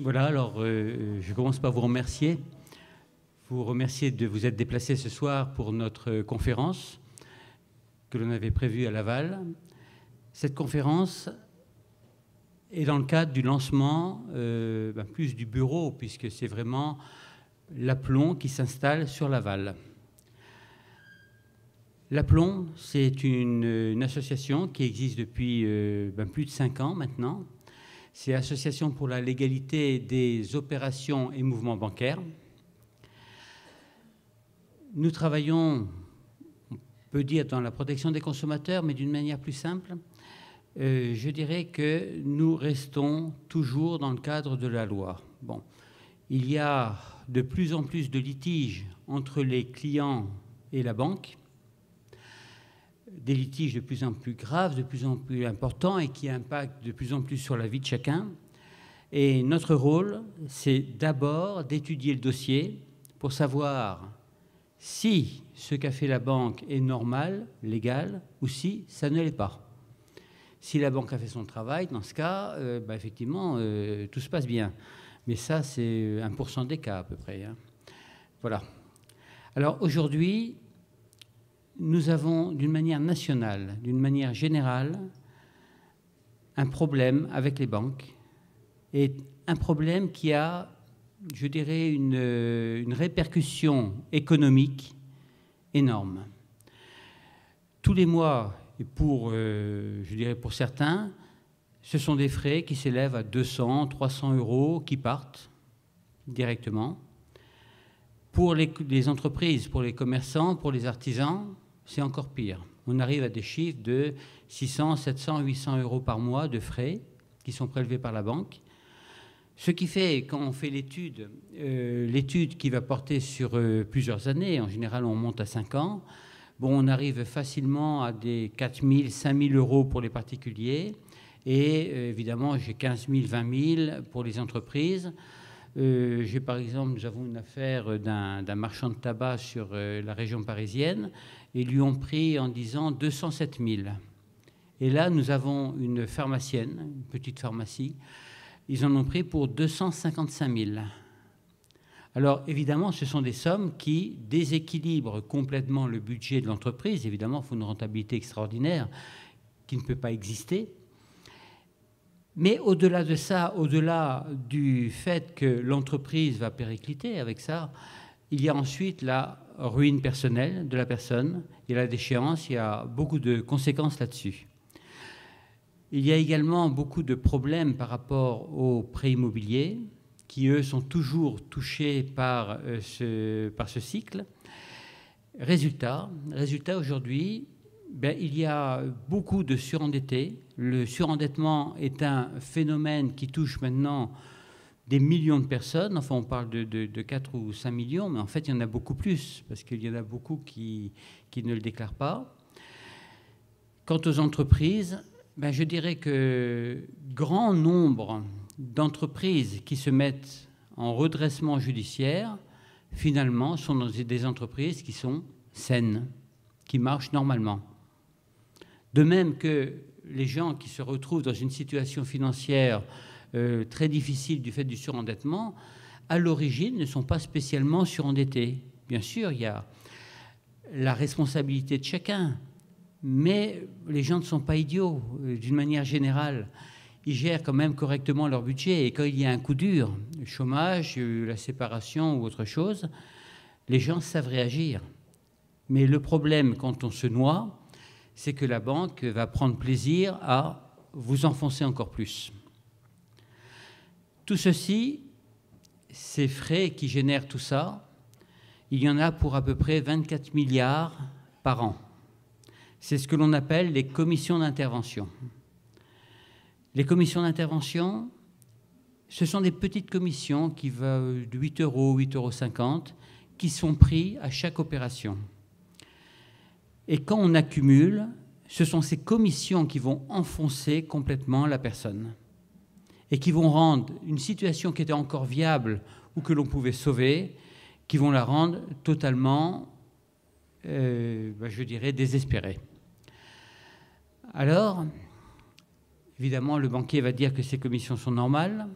Voilà, alors je commence par vous remercier. Vous remercier de vous être déplacé ce soir pour notre conférence que l'on avait prévue à Laval. Cette conférence est dans le cadre du lancement plus du bureau, puisque c'est vraiment l'Aplomb qui s'installe sur Laval. L'Aplomb, c'est une association qui existe depuis plus de 5 ans maintenant. C'est l'Association pour la légalité des opérations et mouvements bancaires. Nous travaillons, on peut dire, dans la protection des consommateurs, mais d'une manière plus simple. Je dirais que nous restons toujours dans le cadre de la loi. Bon, il y a de plus en plus de litiges entre les clients et la banque, des litiges de plus en plus graves, de plus en plus importants et qui impactent de plus en plus sur la vie de chacun. Et notre rôle, c'est d'abord d'étudier le dossier pour savoir si ce qu'a fait la banque est normal, légal, ou si ça ne l'est pas. Si la banque a fait son travail, dans ce cas, effectivement, tout se passe bien. Mais ça, c'est 1% des cas à peu près. Hein. Voilà. Alors aujourd'hui, nous avons d'une manière nationale, d'une manière générale, un problème avec les banques. Et un problème qui a, je dirais, une répercussion économique énorme. Tous les mois, et je dirais pour certains, ce sont des frais qui s'élèvent à 200, 300 € qui partent directement. Pour les entreprises, pour les commerçants, pour les artisans, c'est encore pire. On arrive à des chiffres de 600, 700, 800 € par mois de frais qui sont prélevés par la banque. Ce qui fait, quand on fait l'étude qui va porter sur plusieurs années, en général on monte à 5 ans, on arrive facilement à des 4 000, 5 000 € pour les particuliers et évidemment j'ai 15 000, 20 000 pour les entreprises. J'ai par exemple, nous avons une affaire d'un marchand de tabac sur la région parisienne et lui ont pris en disant 207 000. Et là, nous avons une pharmacienne, une petite pharmacie, ils en ont pris pour 255 000. Alors évidemment, ce sont des sommes qui déséquilibrent complètement le budget de l'entreprise. Évidemment, il faut une rentabilité extraordinaire qui ne peut pas exister. Mais au-delà de ça, au-delà du fait que l'entreprise va péricliter avec ça, il y a ensuite la ruine personnelle de la personne, il y a la déchéance, il y a beaucoup de conséquences là-dessus. Il y a également beaucoup de problèmes par rapport aux prêts immobiliers qui, eux, sont toujours touchés par ce cycle. Résultat aujourd'hui, il y a beaucoup de surendettés. Le surendettement est un phénomène qui touche maintenant des millions de personnes. Enfin, on parle de 4 ou 5 millions, mais en fait, il y en a beaucoup plus, parce qu'il y en a beaucoup qui ne le déclarent pas. Quant aux entreprises, je dirais que grand nombre d'entreprises qui se mettent en redressement judiciaire, finalement, sont dans des entreprises qui sont saines, qui marchent normalement. De même que les gens qui se retrouvent dans une situation financière très difficile du fait du surendettement, à l'origine, ne sont pas spécialement surendettés. Bien sûr, il y a la responsabilité de chacun, mais les gens ne sont pas idiots. D'une manière générale, ils gèrent quand même correctement leur budget. Et quand il y a un coup dur, le chômage, la séparation ou autre chose, les gens savent réagir. Mais le problème, quand on se noie, c'est que la banque va prendre plaisir à vous enfoncer encore plus. Tout ceci, ces frais qui génèrent tout ça, il y en a pour à peu près 24 milliards par an. C'est ce que l'on appelle les commissions d'intervention. Les commissions d'intervention, ce sont des petites commissions qui vont de 8 €, 8,50 €, qui sont prises à chaque opération. Et quand on accumule, ce sont ces commissions qui vont enfoncer complètement la personne et qui vont rendre une situation qui était encore viable ou que l'on pouvait sauver, qui vont la rendre totalement, je dirais, désespérée. Alors, évidemment, le banquier va dire que ces commissions sont normales,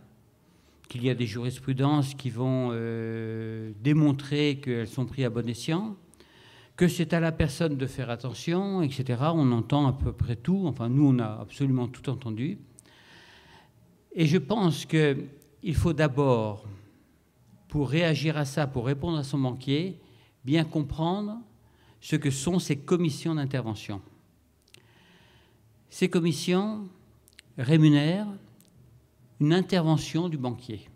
qu'il y a des jurisprudences qui vont démontrer qu'elles sont prises à bon escient, que c'est à la personne de faire attention, etc. On entend à peu près tout. Enfin, nous, on a absolument tout entendu. Et je pense qu'il faut d'abord, pour réagir à ça, pour répondre à son banquier, bien comprendre ce que sont ces commissions d'intervention. Ces commissions rémunèrent une intervention du banquier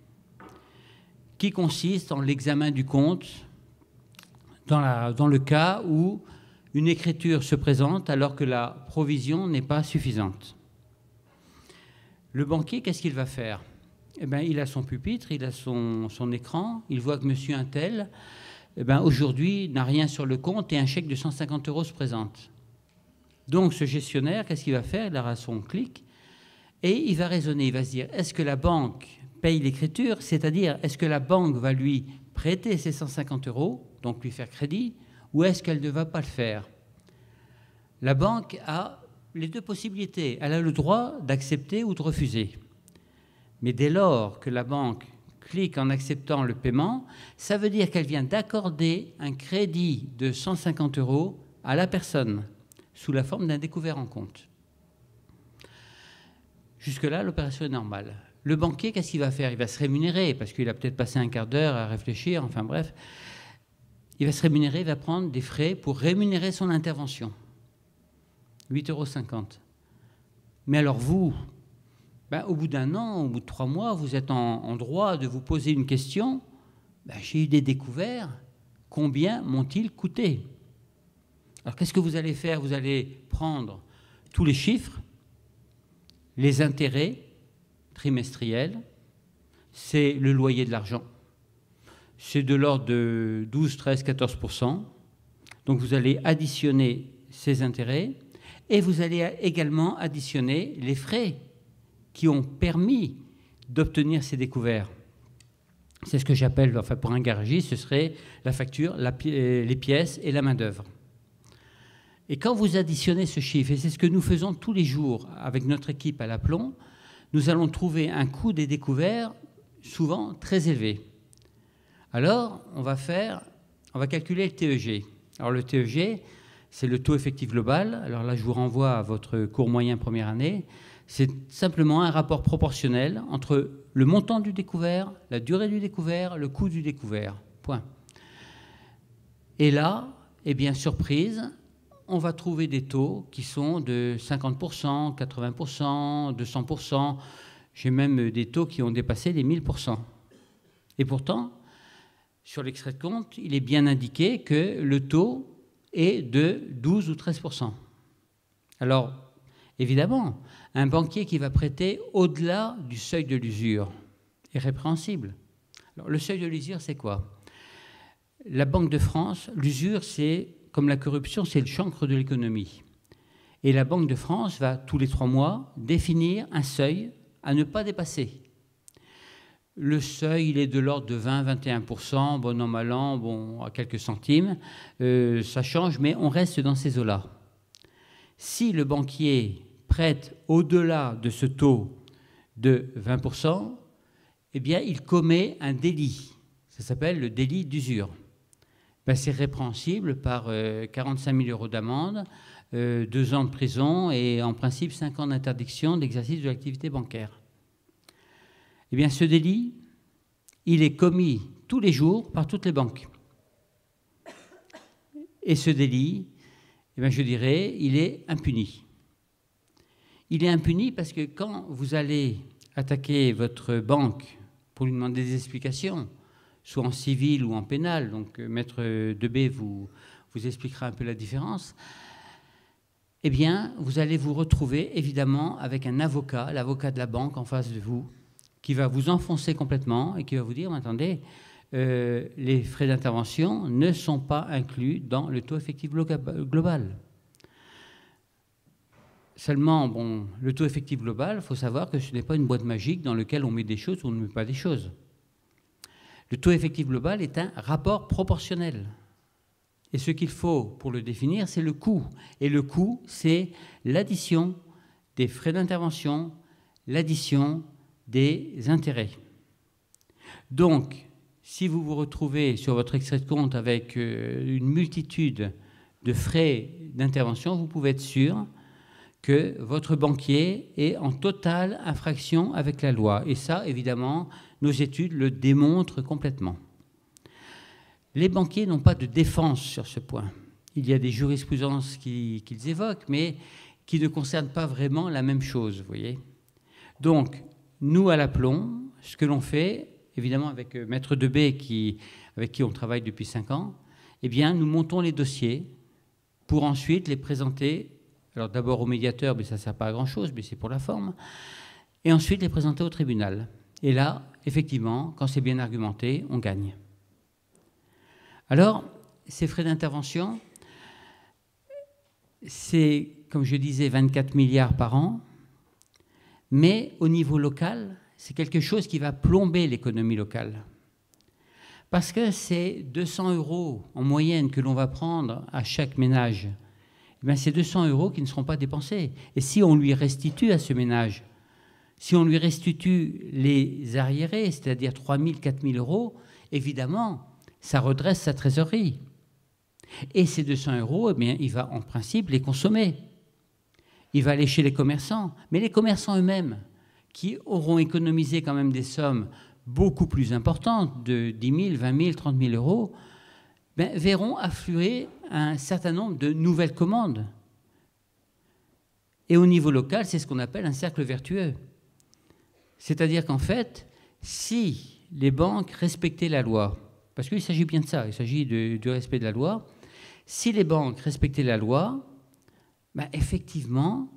qui consiste en l'examen du compte dans le cas où une écriture se présente alors que la provision n'est pas suffisante. Le banquier, qu'est-ce qu'il va faire? Eh bien, il a son pupitre, il a son écran, il voit que monsieur un tel, eh bien, aujourd'hui, n'a rien sur le compte et un chèque de 150 € se présente. Donc, ce gestionnaire, qu'est-ce qu'il va faire? Il aura son clic et il va raisonner, il va se dire, est-ce que la banque paye l'écriture? C'est-à-dire, est-ce que la banque va lui prêter ces 150 €, donc lui faire crédit, ou est-ce qu'elle ne va pas le faire? La banque a les deux possibilités. Elle a le droit d'accepter ou de refuser. Mais dès lors que la banque clique en acceptant le paiement, ça veut dire qu'elle vient d'accorder un crédit de 150 € à la personne, sous la forme d'un découvert en compte. Jusque-là, l'opération est normale. Le banquier, qu'est-ce qu'il va faire? Il va se rémunérer, parce qu'il a peut-être passé un quart d'heure à réfléchir, enfin bref. Il va se rémunérer, il va prendre des frais pour rémunérer son intervention. 8,50 €. Mais alors vous, au bout d'un an, au bout de 3 mois, vous êtes en droit de vous poser une question. J'ai eu des découverts, combien m'ont-ils coûté? Alors qu'est-ce que vous allez faire? Vous allez prendre tous les chiffres, les intérêts trimestriels, c'est le loyer de l'argent. C'est de l'ordre de 12, 13, 14%. Donc vous allez additionner ces intérêts et vous allez également additionner les frais qui ont permis d'obtenir ces découverts. C'est ce que j'appelle, enfin pour un garagiste, ce serait la facture, les pièces et la main-d'œuvre. Et quand vous additionnez ce chiffre, et c'est ce que nous faisons tous les jours avec notre équipe à l'Aplomb, nous allons trouver un coût des découverts souvent très élevé. Alors, on va calculer le TEG. Alors le TEG, c'est le taux effectif global. Alors là, je vous renvoie à votre cours moyen première année. C'est simplement un rapport proportionnel entre le montant du découvert, la durée du découvert, le coût du découvert. Point. Et là, eh bien, surprise, on va trouver des taux qui sont de 50%, 80%, 200%. J'ai même des taux qui ont dépassé les 1000%. Et pourtant, sur l'extrait de compte, il est bien indiqué que le taux est de 12 ou 13%. Alors, évidemment, un banquier qui va prêter au-delà du seuil de l'usure est répréhensible. Alors, le seuil de l'usure, c'est quoi? La Banque de France, l'usure, c'est, comme la corruption, c'est le chancre de l'économie. Et la Banque de France va, tous les 3 mois, définir un seuil à ne pas dépasser. Le seuil, il est de l'ordre de 20-21%, bon an, mal an, bon, à quelques centimes. Ça change, mais on reste dans ces eaux-là. Si le banquier prête au-delà de ce taux de 20%, eh bien, il commet un délit. Ça s'appelle le délit d'usure. C'est répréhensible par 45 000 € d'amende, 2 ans de prison et en principe 5 ans d'interdiction d'exercice de l'activité bancaire. Eh bien, ce délit, il est commis tous les jours par toutes les banques. Et ce délit, eh bien, je dirais, il est impuni. Il est impuni parce que quand vous allez attaquer votre banque pour lui demander des explications, soit en civil ou en pénal, donc Maître Debé vous expliquera un peu la différence, eh bien, vous allez vous retrouver évidemment avec un avocat, l'avocat de la banque en face de vous, qui va vous enfoncer complètement et qui va vous dire, attendez, les frais d'intervention ne sont pas inclus dans le taux effectif global. Seulement, bon, le taux effectif global, il faut savoir que ce n'est pas une boîte magique dans laquelle on met des choses ou on ne met pas des choses. Le taux effectif global est un rapport proportionnel. Et ce qu'il faut pour le définir, c'est le coût. Et le coût, c'est l'addition des frais d'intervention, l'addition des intérêts. Donc, si vous vous retrouvez sur votre extrait de compte avec une multitude de frais d'intervention, vous pouvez être sûr que votre banquier est en totale infraction avec la loi. Et ça, évidemment, nos études le démontrent complètement. Les banquiers n'ont pas de défense sur ce point. Il y a des jurisprudences qu'ils évoquent, mais qui ne concernent pas vraiment la même chose, vous voyez. Donc, nous, à l'Aplomb, ce que l'on fait, évidemment avec Maître Debay, avec qui on travaille depuis 5 ans, eh bien, nous montons les dossiers pour ensuite les présenter, alors d'abord au médiateur, mais ça ne sert pas à grand-chose, mais c'est pour la forme, et ensuite les présenter au tribunal. Et là, effectivement, quand c'est bien argumenté, on gagne. Alors, ces frais d'intervention, c'est, comme je disais, 24 milliards par an, mais au niveau local, c'est quelque chose qui va plomber l'économie locale. Parce que c'est 200 € en moyenne que l'on va prendre à chaque ménage. Eh c'est 200 € qui ne seront pas dépensés. Et si on lui restitue à ce ménage, si on lui restitue les arriérés, c'est-à-dire 3 000, 4 000 €, évidemment, ça redresse sa trésorerie. Et ces 200 €, eh bien, il va en principe les consommer. Il va aller chez les commerçants. Mais les commerçants eux-mêmes, qui auront économisé quand même des sommes beaucoup plus importantes, de 10 000, 20 000, 30 000 €, ben, verront affluer un certain nombre de nouvelles commandes. Et au niveau local, c'est ce qu'on appelle un cercle vertueux. C'est-à-dire qu'en fait, si les banques respectaient la loi, parce qu'il s'agit bien de ça, il s'agit du respect de la loi, si les banques respectaient la loi, ben, effectivement,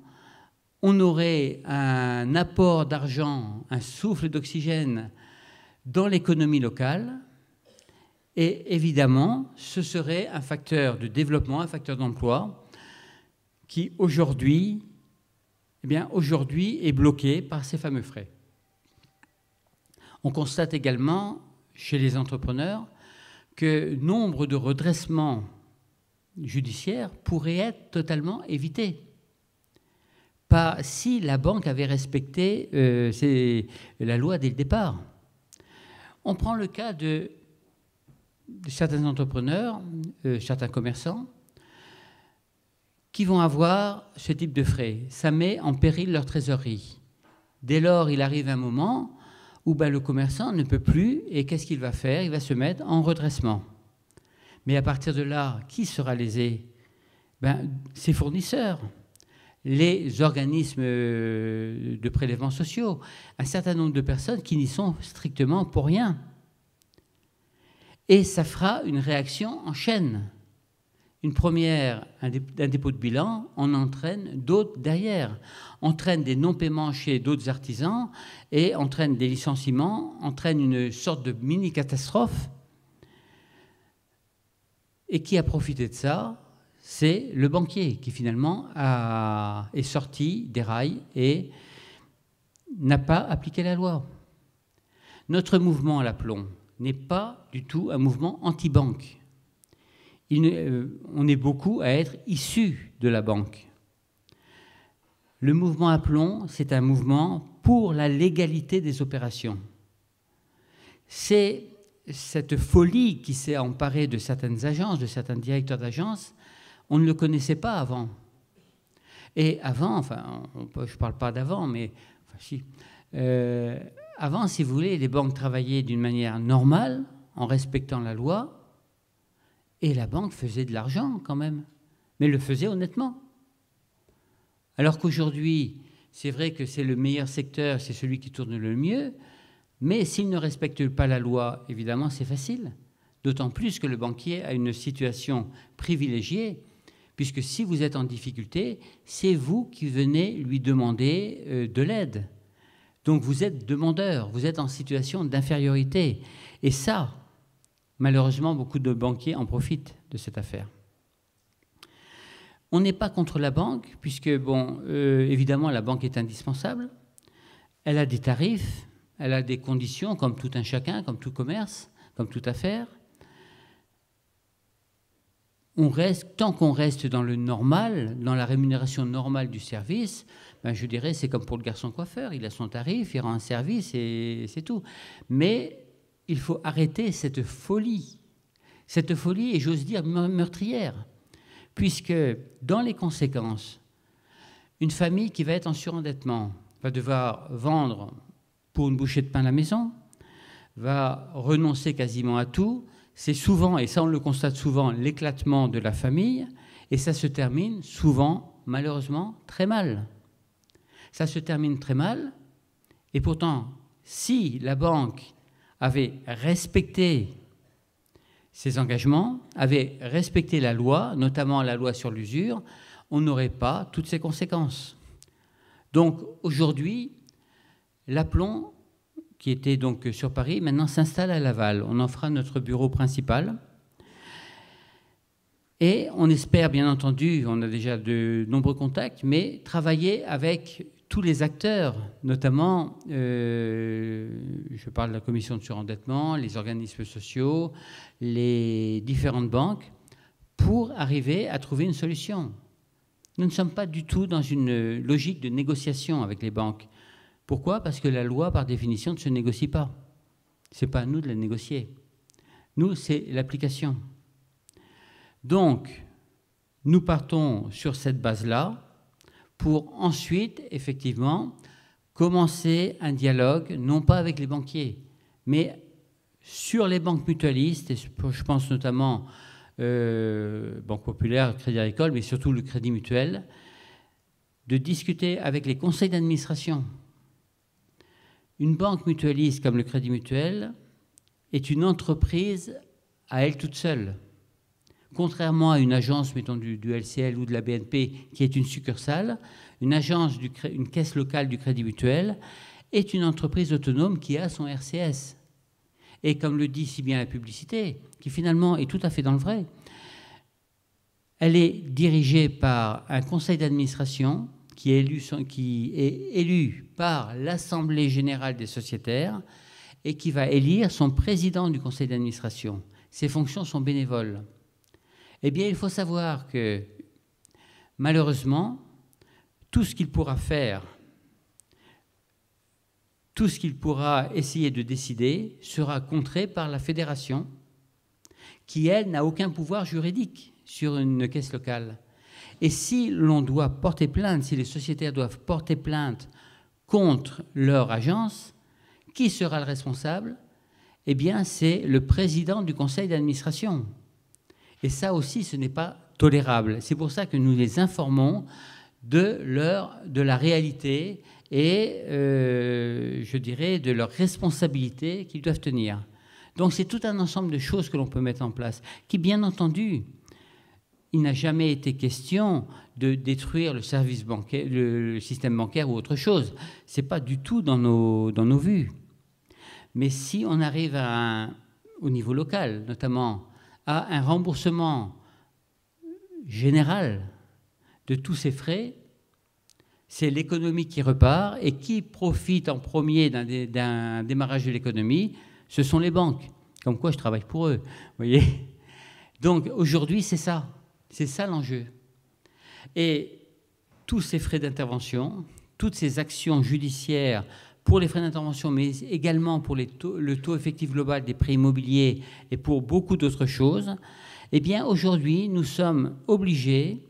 on aurait un apport d'argent, un souffle d'oxygène dans l'économie locale, et évidemment, ce serait un facteur de développement, un facteur d'emploi, qui aujourd'hui, eh bien, aujourd'hui est bloqué par ces fameux frais. On constate également chez les entrepreneurs que nombre de redressements judiciaires pourraient être totalement évités. Pas si la banque avait respecté la loi dès le départ. On prend le cas de certains entrepreneurs, certains commerçants, qui vont avoir ce type de frais. Ça met en péril leur trésorerie. Dès lors, il arrive un moment où le commerçant ne peut plus, et qu'est-ce qu'il va faire? Il va se mettre en redressement. Mais à partir de là, qui sera lésé? Ses fournisseurs, les organismes de prélèvements sociaux, un certain nombre de personnes qui n'y sont strictement pour rien. Et ça fera une réaction en chaîne. Une première, un dépôt de bilan, en entraîne d'autres derrière. Entraîne des non-paiements chez d'autres artisans et entraîne des licenciements, entraîne une sorte de mini-catastrophe. Et qui a profité de ça? C'est le banquier qui finalement est sorti des rails et n'a pas appliqué la loi. Notre mouvement à l'Aplomb n'est pas du tout un mouvement anti-banque. On est beaucoup à être issus de la banque. Le mouvement Aplomb, c'est un mouvement pour la légalité des opérations. C'est cette folie qui s'est emparée de certaines agences, de certains directeurs d'agences. On ne le connaissait pas avant. Et avant, enfin, je ne parle pas d'avant, mais enfin, si. Avant, si vous voulez, les banques travaillaient d'une manière normale, en respectant la loi, et la banque faisait de l'argent quand même, mais le faisait honnêtement. Alors qu'aujourd'hui, c'est vrai que c'est le meilleur secteur, c'est celui qui tourne le mieux, mais s'il ne respecte pas la loi, évidemment, c'est facile. D'autant plus que le banquier a une situation privilégiée, puisque si vous êtes en difficulté, c'est vous qui venez lui demander de l'aide. Donc vous êtes demandeur, vous êtes en situation d'infériorité. Et ça, malheureusement, beaucoup de banquiers en profitent de cette affaire. On n'est pas contre la banque, puisque, évidemment, la banque est indispensable. Elle a des tarifs, elle a des conditions, comme tout un chacun, comme tout commerce, comme toute affaire. Tant qu'on reste dans le normal, dans la rémunération normale du service, je dirais c'est comme pour le garçon coiffeur, il a son tarif, il rend un service et c'est tout. Mais il faut arrêter cette folie, et j'ose dire meurtrière, puisque dans les conséquences, une famille qui va être en surendettement va devoir vendre pour une bouchée de pain à la maison, va renoncer quasiment à tout. C'est souvent, et ça on le constate souvent, l'éclatement de la famille, et ça se termine souvent, malheureusement, très mal. Ça se termine très mal, et pourtant, si la banque avait respecté ses engagements, avait respecté la loi, notamment la loi sur l'usure, on n'aurait pas toutes ces conséquences. Donc aujourd'hui, l'aplomb, qui était donc sur Paris, maintenant s'installe à Laval. On en fera notre bureau principal. Et on espère, bien entendu, on a déjà de nombreux contacts, mais travailler avec tous les acteurs, notamment, je parle de la commission de surendettement, les organismes sociaux, les différentes banques, pour arriver à trouver une solution. Nous ne sommes pas du tout dans une logique de négociation avec les banques. Pourquoi? Parce que la loi, par définition, ne se négocie pas. Ce n'est pas à nous de la négocier. Nous, c'est l'application. Donc, nous partons sur cette base-là pour ensuite, effectivement, commencer un dialogue, non pas avec les banquiers, mais sur les banques mutualistes, et je pense notamment Banque Populaire, Crédit Agricole, mais surtout le Crédit Mutuel, de discuter avec les conseils d'administration. Une banque mutualiste comme le Crédit Mutuel est une entreprise à elle toute seule. Contrairement à une agence, mettons du LCL ou de la BNP, qui est une succursale, une agence, une caisse locale du Crédit Mutuel est une entreprise autonome qui a son RCS. Et comme le dit si bien la publicité, qui finalement est tout à fait dans le vrai, elle est dirigée par un conseil d'administration qui est élu par l'Assemblée générale des sociétaires et qui va élire son président du conseil d'administration. Ses fonctions sont bénévoles. Eh bien, il faut savoir que, malheureusement, tout ce qu'il pourra faire, tout ce qu'il pourra essayer de décider sera contré par la fédération, qui, elle, n'a aucun pouvoir juridique sur une caisse locale. Et si l'on doit porter plainte, si les sociétaires doivent porter plainte contre leur agence, qui sera le responsable? Eh bien, c'est le président du conseil d'administration. Et ça aussi, ce n'est pas tolérable. C'est pour ça que nous les informons de la réalité et, je dirais, de leurs responsabilités qu'ils doivent tenir. Donc, c'est tout un ensemble de choses que l'on peut mettre en place, qui, bien entendu, il n'a jamais été question de détruire le service bancaire, le système bancaire ou autre chose. Ce n'est pas du tout dans nos vues. Mais si on arrive au niveau local, notamment, à un remboursement général de tous ces frais, c'est l'économie qui repart, et qui profite en premier d'un démarrage de l'économie, ce sont les banques. Comme quoi je travaille pour eux, vous voyez. Donc aujourd'hui, c'est ça l'enjeu. Et tous ces frais d'intervention, toutes ces actions judiciaires pour les frais d'intervention, mais également pour le taux effectif global des prêts immobiliers et pour beaucoup d'autres choses, eh bien aujourd'hui, nous sommes obligés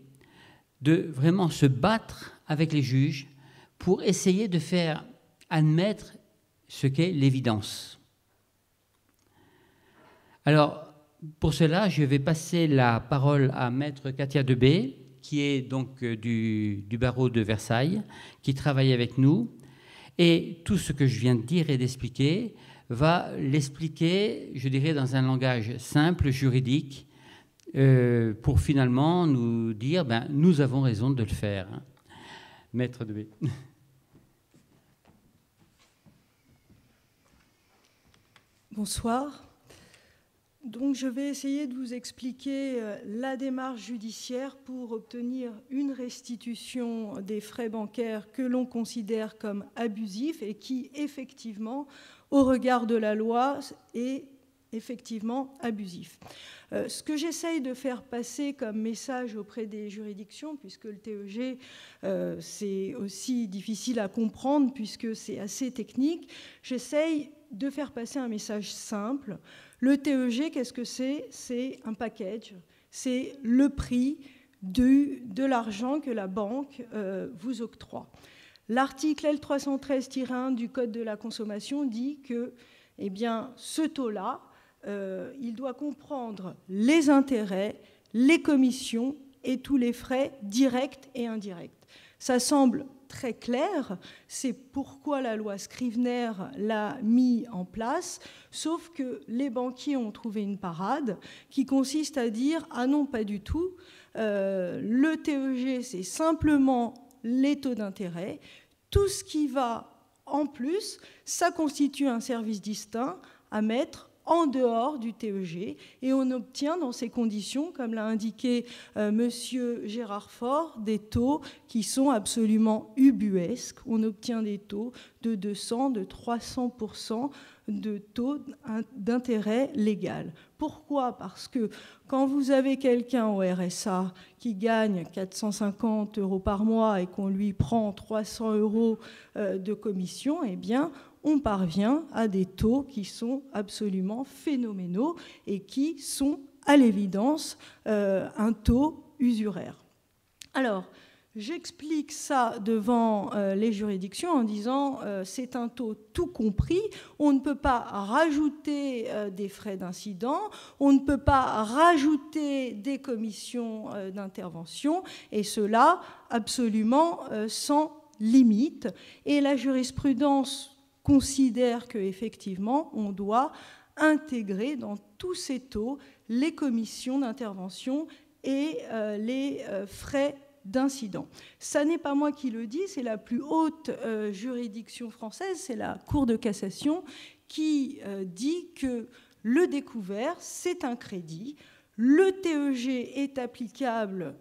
de vraiment se battre avec les juges pour essayer de faire admettre ce qu'est l'évidence. Alors, pour cela, je vais passer la parole à Maître Katia Debé, qui est donc du barreau de Versailles, qui travaille avec nous. Et tout ce que je viens de dire et d'expliquer va l'expliquer, je dirais, dans un langage simple, juridique, pour finalement nous dire, nous avons raison de le faire. Maître Debé. Bonsoir. Donc, je vais essayer de vous expliquer la démarche judiciaire pour obtenir une restitution des frais bancaires que l'on considère comme abusifs et qui, effectivement, au regard de la loi, est effectivement abusif. Ce que j'essaye de faire passer comme message auprès des juridictions, puisque le TEG, c'est aussi difficile à comprendre puisque c'est assez technique, j'essaye de faire passer un message simple. Le TEG, qu'est-ce que c'est? C'est un package, c'est le prix de l'argent que la banque vous octroie. L'article L313-1 du Code de la consommation dit que eh bien, ce taux-là, il doit comprendre les intérêts, les commissions et tous les frais directs et indirects. Ça semble très clair, c'est pourquoi la loi Scrivener l'a mis en place, sauf que les banquiers ont trouvé une parade qui consiste à dire « Ah non, pas du tout, le TEG, c'est simplement les taux d'intérêt, tout ce qui va en plus, ça constitue un service distinct à mettre en dehors du TEG, et on obtient dans ces conditions, comme l'a indiqué monsieur Gérard Faure, des taux qui sont absolument ubuesques. On obtient des taux de 200, de 300% de taux d'intérêt légal. Pourquoi? Parce que quand vous avez quelqu'un au RSA qui gagne 450 € par mois et qu'on lui prend 300 € de commission, eh bien, on parvient à des taux qui sont absolument phénoménaux et qui sont, à l'évidence, un taux usuraire. Alors, j'explique ça devant les juridictions en disant c'est un taux tout compris, on ne peut pas rajouter des frais d'incident, on ne peut pas rajouter des commissions d'intervention, et cela absolument sans limite. Et la jurisprudence considère qu'effectivement, on doit intégrer dans tous ces taux les commissions d'intervention et les frais d'incident. Ça n'est pas moi qui le dis, c'est la plus haute juridiction française, c'est la Cour de cassation qui dit que le découvert, c'est un crédit. Le TEG est applicable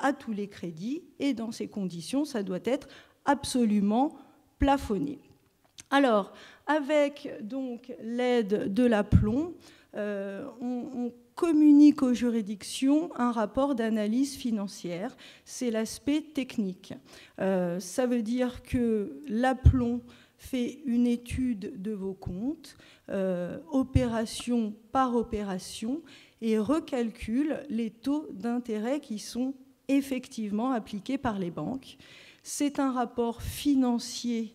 à tous les crédits et dans ces conditions, ça doit être absolument plafonné. Alors, avec donc l'aide de l'aplomb, on communique aux juridictions un rapport d'analyse financière. C'est l'aspect technique. Ça veut dire que l'aplomb fait une étude de vos comptes, opération par opération, et recalcule les taux d'intérêt qui sont effectivement appliqués par les banques. C'est un rapport financier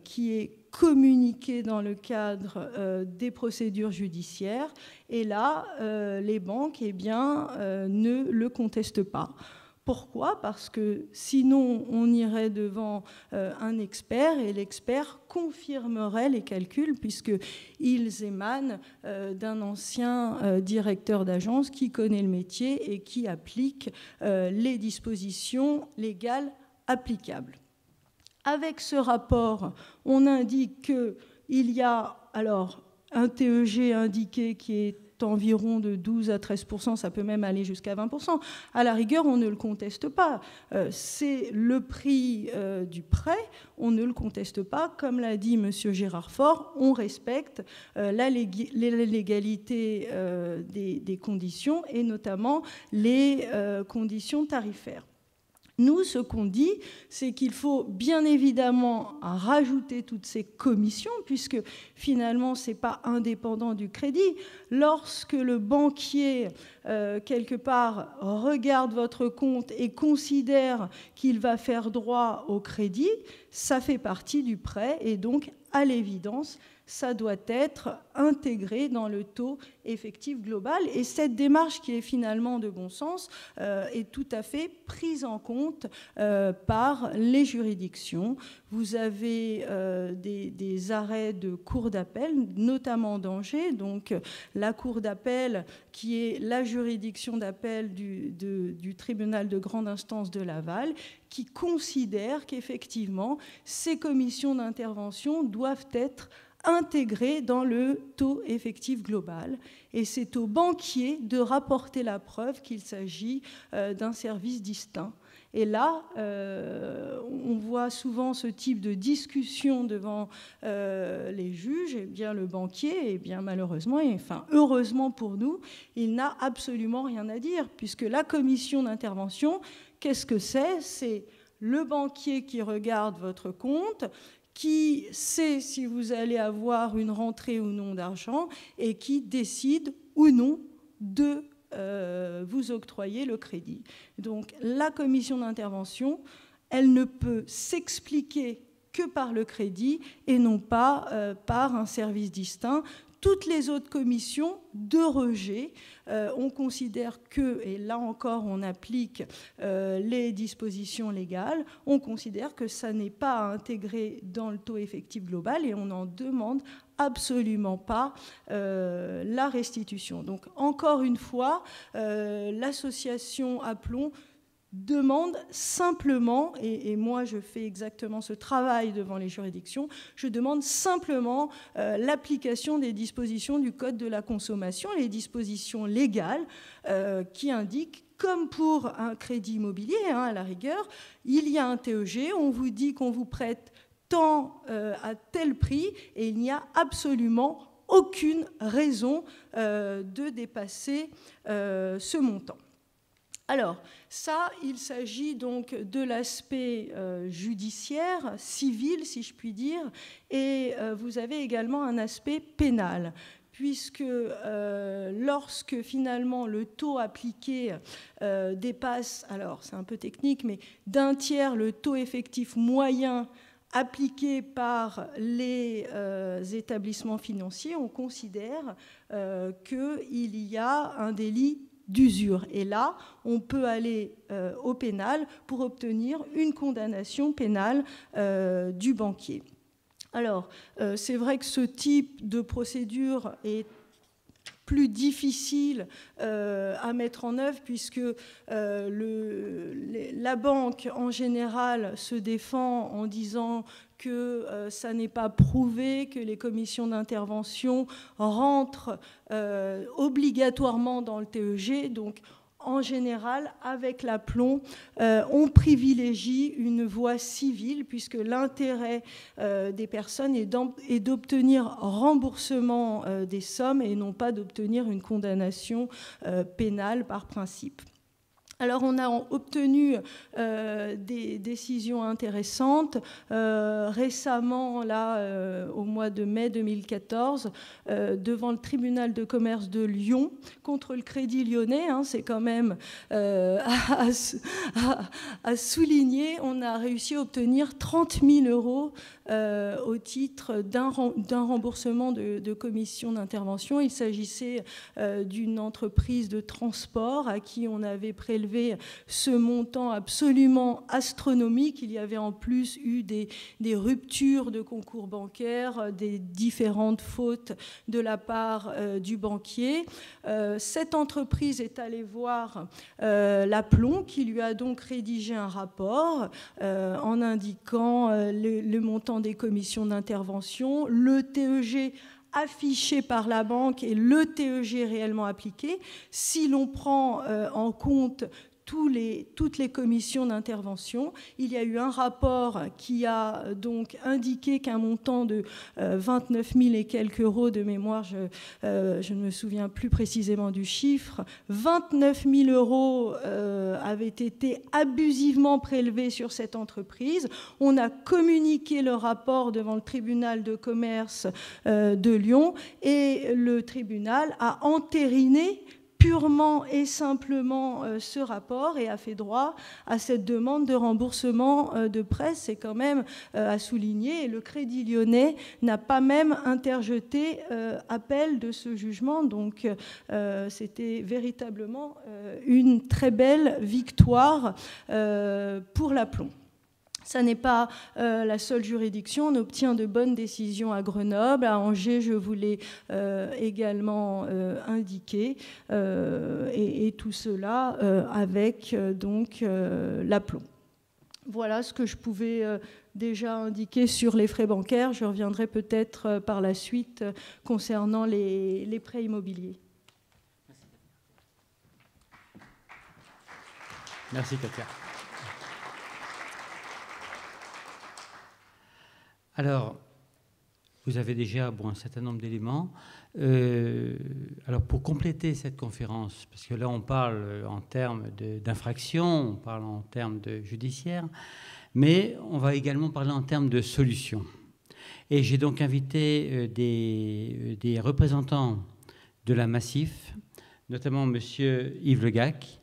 qui est communiqué dans le cadre des procédures judiciaires. Et là, les banques eh bien, ne le contestent pas. Pourquoi? Parce que sinon, on irait devant un expert et l'expert confirmerait les calculs puisqu'ils émanent d'un ancien directeur d'agence qui connaît le métier et qui applique les dispositions légales applicables. Avec ce rapport, on indique qu'il y a alors un TEG indiqué qui est environ de 12 à 13%, ça peut même aller jusqu'à 20%. À la rigueur, on ne le conteste pas. C'est le prix du prêt, on ne le conteste pas. Comme l'a dit M. Gérard Faure, on respecte la légalité des conditions et notamment les conditions tarifaires. Nous, ce qu'on dit, c'est qu'il faut bien évidemment rajouter toutes ces commissions, puisque finalement, ce n'est pas indépendant du crédit. Lorsque le banquier, quelque part, regarde votre compte et considère qu'il va faire droit au crédit, ça fait partie du prêt et donc, à l'évidence, ça doit être intégré dans le taux effectif global. Et cette démarche qui est finalement de bon sens est tout à fait prise en compte par les juridictions. Vous avez des arrêts de cour d'appel, notamment d'Angers, donc la cour d'appel qui est la juridiction d'appel du tribunal de grande instance de Laval, qui considère qu'effectivement, ces commissions d'intervention doivent être intégrées dans le taux effectif global. Et c'est au banquier de rapporter la preuve qu'il s'agit d'un service distinct. Et là, on voit souvent ce type de discussion devant les juges. Et bien, le banquier, et bien malheureusement, et enfin heureusement pour nous, il n'a absolument rien à dire, puisque la commission d'intervention, qu'est-ce que c'est? C'est le banquier qui regarde votre compte, qui sait si vous allez avoir une rentrée ou non d'argent et qui décide ou non de vous octroyer le crédit. Donc la commission d'intervention, elle ne peut s'expliquer que par le crédit et non pas par un service distinct. Toutes les autres commissions de rejet, on considère que, et là encore on applique les dispositions légales, on considère que ça n'est pas intégré dans le taux effectif global et on n'en demande absolument pas la restitution. Donc encore une fois, l'association Aplomb demande simplement, et moi je fais exactement ce travail devant les juridictions, je demande simplement l'application des dispositions du Code de la consommation, les dispositions légales qui indiquent, comme pour un crédit immobilier, à la rigueur, il y a un TEG, on vous dit qu'on vous prête tant à tel prix, et il n'y a absolument aucune raison de dépasser ce montant. Alors, ça, il s'agit donc de l'aspect judiciaire, civil, si je puis dire, et vous avez également un aspect pénal, puisque lorsque finalement le taux appliqué dépasse, alors c'est un peu technique, mais d'un tiers le taux effectif moyen appliqué par les établissements financiers, on considère qu'il y a un délit d'usure. Et là, on peut aller au pénal pour obtenir une condamnation pénale du banquier. Alors, c'est vrai que ce type de procédure est plus difficile à mettre en œuvre puisque la banque, en général, se défend en disant que ça n'est pas prouvé, que les commissions d'intervention rentrent obligatoirement dans le TEG. Donc, en général, avec l'Aplomb, on privilégie une voie civile puisque l'intérêt des personnes est d'obtenir remboursement des sommes et non pas d'obtenir une condamnation pénale par principe. Alors, on a obtenu des décisions intéressantes. Récemment, là, au mois de mai 2014, devant le tribunal de commerce de Lyon, contre le Crédit Lyonnais, c'est quand même à souligner, on a réussi à obtenir 30 000 € au titre d'un remboursement de commission d'intervention. Il s'agissait d'une entreprise de transport à qui on avait prélevé ce montant absolument astronomique. Il y avait en plus eu des ruptures de concours bancaires, des différentes fautes de la part du banquier. Cette entreprise est allée voir l'Aplomb qui lui a donc rédigé un rapport en indiquant le montant des commissions d'intervention, le TEG affiché par la banque et le TEG réellement appliqué. Si l'on prend en compte toutes les commissions d'intervention, il y a eu un rapport qui a donc indiqué qu'un montant de 29 000 et quelques euros de mémoire, je ne me souviens plus précisément du chiffre, 29 000 € avaient été abusivement prélevés sur cette entreprise. On a communiqué le rapport devant le tribunal de commerce de Lyon et le tribunal a entériné purement et simplement ce rapport et a fait droit à cette demande de remboursement de prêt. C'est quand même à souligner. Et le Crédit Lyonnais n'a pas même interjeté appel de ce jugement. Donc c'était véritablement une très belle victoire pour l'Aplomb. Ça n'est pas la seule juridiction. On obtient de bonnes décisions à Grenoble, à Angers, je vous l'ai également indiqué, et tout cela avec donc l'Aplomb. Voilà ce que je pouvais déjà indiquer sur les frais bancaires. Je reviendrai peut-être par la suite concernant les prêts immobiliers. Merci Katia. Alors, vous avez déjà un certain nombre d'éléments. Alors, pour compléter cette conférence, parce que là, on parle en termes d'infraction, on parle en termes de judiciaire, mais on va également parler en termes de solutions. Et j'ai donc invité des représentants de la Massif, notamment M. Yves Legac.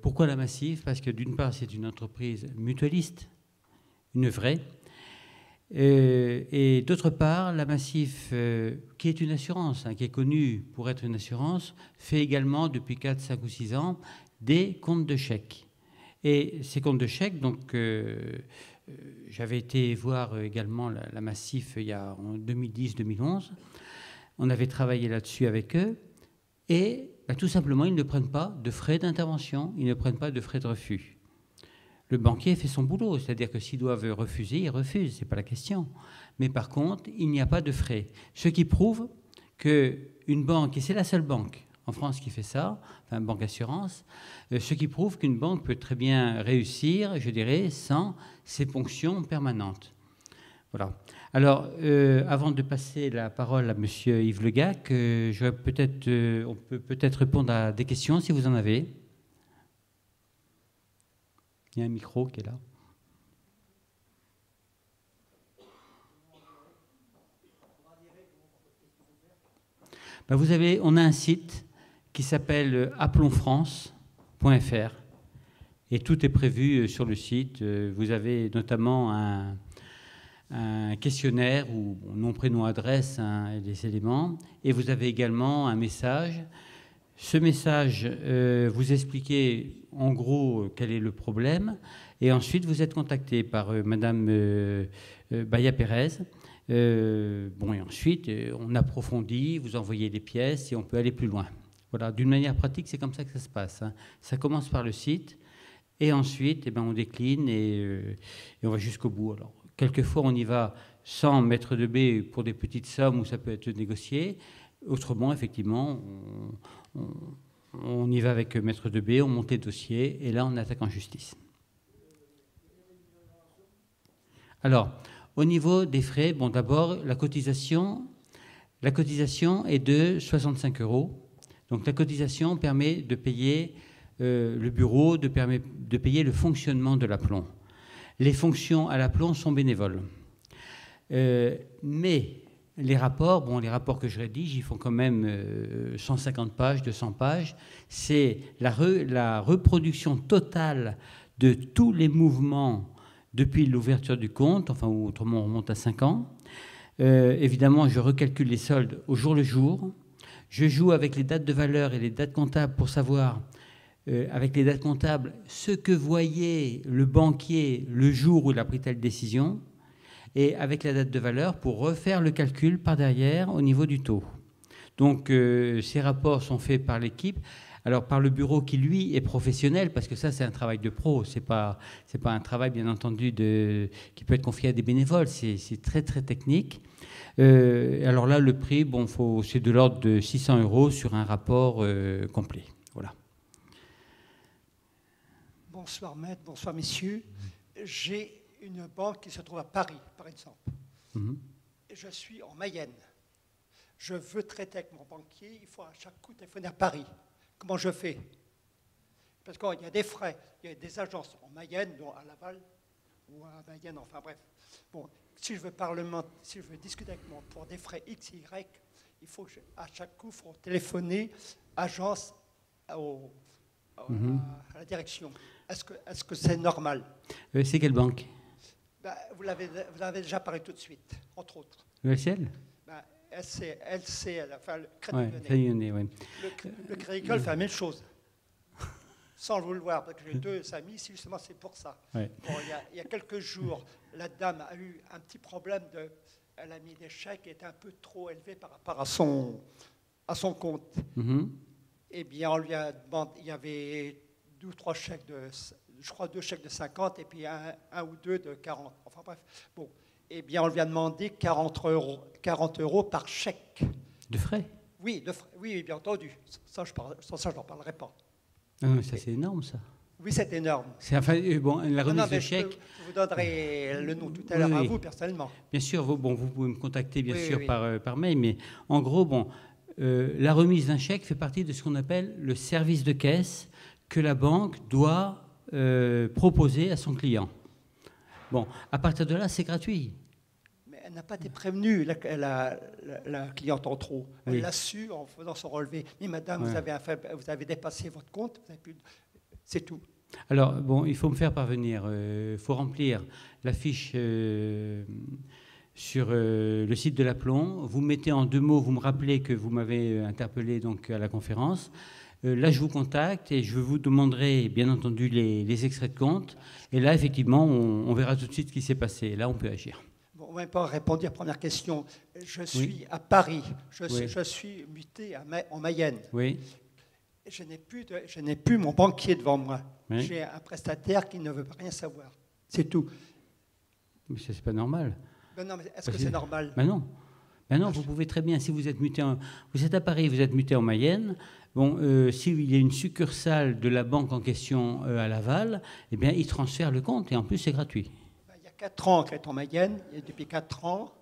Pourquoi la Massif? Parce que d'une part, c'est une entreprise mutualiste, une vraie. Et d'autre part, la Massif, qui est une assurance, qui est connue pour être une assurance, fait également depuis 4, 5 ou 6 ans des comptes de chèques. Et ces comptes de chèques, donc, j'avais été voir également la Massif en 2010-2011. On avait travaillé là-dessus avec eux. Et tout simplement, ils ne prennent pas de frais d'intervention, ils ne prennent pas de frais de refus. Le banquier fait son boulot, c'est-à-dire que s'ils doivent refuser, ils refusent, ce n'est pas la question. Mais par contre, il n'y a pas de frais. Ce qui prouve qu'une banque, et c'est la seule banque en France qui fait ça, enfin banque assurance, ce qui prouve qu'une banque peut très bien réussir, je dirais, sans ces ponctions permanentes. Voilà. Alors, avant de passer la parole à M. Yves Legac, on peut peut-être répondre à des questions si vous en avez. Il y a un micro qui est là. On a un site qui s'appelle appelonsfrance.fr et tout est prévu sur le site. Vous avez notamment un questionnaire où nom, prénom, adresse, les éléments, et vous avez également un message. Ce message, vous expliquez en gros quel est le problème, et ensuite vous êtes contacté par Madame Baya Pérez. Et ensuite, on approfondit, vous envoyez les pièces et on peut aller plus loin. Voilà, d'une manière pratique, c'est comme ça que ça se passe. Ça commence par le site, et ensuite, on décline et on va jusqu'au bout. Alors, quelquefois, on y va sans maître de B pour des petites sommes où ça peut être négocié. Autrement, effectivement, on y va avec maître de B, on monte les dossiers, et là, on attaque en justice. Alors, au niveau des frais, d'abord, la cotisation est de 65 €. Donc, la cotisation permet de payer le bureau, de payer le fonctionnement de l'aplomb. Les fonctions à l'aplomb sont bénévoles. Mais les rapports que je rédige, ils font quand même 150 pages, 200 pages. C'est la reproduction totale de tous les mouvements depuis l'ouverture du compte, ou autrement on remonte à 5 ans. Évidemment, je recalcule les soldes au jour le jour. Je joue avec les dates de valeur et les dates comptables pour savoir, avec les dates comptables, ce que voyait le banquier le jour où il a pris telle décision, et avec la date de valeur pour refaire le calcul par derrière au niveau du taux. Donc ces rapports sont faits par l'équipe, alors par le bureau qui lui est professionnel, parce que ça c'est un travail de pro, c'est pas un travail bien entendu qui peut être confié à des bénévoles, c'est très très technique. Alors là le prix, c'est de l'ordre de 600 € sur un rapport complet. Voilà. Bonsoir maître, bonsoir messieurs. J'ai une banque qui se trouve à Paris, par exemple. Et je suis en Mayenne. Je veux traiter avec mon banquier, il faut à chaque coup téléphoner à Paris. Comment je fais? Parce qu'il y a des frais, il y a des agences en Mayenne, dont à Laval, ou à Mayenne, enfin bref. Bon, si je veux discuter avec moi pour des frais X, Y, il faut que à chaque coup, il faut téléphoner agence à la direction. Est-ce que c'est normal? C'est quelle banque? Vous l'avez déjà parlé tout de suite, entre autres. Le LCL? LCL, enfin le Crédit Lyonnais. Oui. Le Crédit Lyonnais fait la même chose. Sans le vouloir, parce que j'ai 2 amis ici, justement, c'est pour ça. Ouais. Bon, il y a quelques jours, la dame a eu un petit problème elle a mis des chèques qui étaient un peu trop élevés par rapport à son compte. Eh bien, on lui a demandé, il y avait 2 ou 3 chèques je crois 2 chèques de 50 et puis un ou 2 de 40. Enfin bref, bon. Eh bien, on lui a demandé 40 € par chèque. De frais? Oui, oui, bien entendu. Ça, je n'en parlerai pas. Ah, ça, c'est énorme, ça. Oui, c'est énorme. La remise de chèque... Je vous donnerai le nom tout à l'heure à vous, personnellement. Bien sûr, vous pouvez me contacter, bien sûr, par mail, mais en gros, la remise d'un chèque fait partie de ce qu'on appelle le service de caisse que la banque doit proposer à son client. Bon, à partir de là, c'est gratuit. Mais n'a pas été prévenue, la cliente en trop. Elle l'a su en faisant son relevé. Mais madame, vous avez dépassé votre compte, c'est tout. Alors, bon, il faut me faire parvenir, il faut remplir la fiche sur le site de l'Aplomb. Vous mettez en 2 mots, vous me rappelez que vous m'avez interpellé donc, à la conférence. Là, je vous contacte et je vous demanderai, bien entendu, les extraits de compte. Et là, effectivement, on verra tout de suite ce qui s'est passé. Et là, on peut agir. Bon, on n'a pas répondu à la première question. Je suis à Paris. Je suis muté en Mayenne. Oui. Je n'ai plus mon banquier devant moi. Oui. J'ai un prestataire qui ne veut rien savoir. C'est tout. Mais ça, c'est pas normal. Ben non, mais est-ce que c'est normal? Ben non. Ben non, vous pouvez très bien, si vous êtes muté vous êtes à Paris, vous êtes muté en Mayenne, bon, s'il y a une succursale de la banque en question à Laval, eh bien, il transfère le compte et en plus, c'est gratuit. Ben, il y a 4 ans qu'elle est en Mayenne, et depuis 4 ans,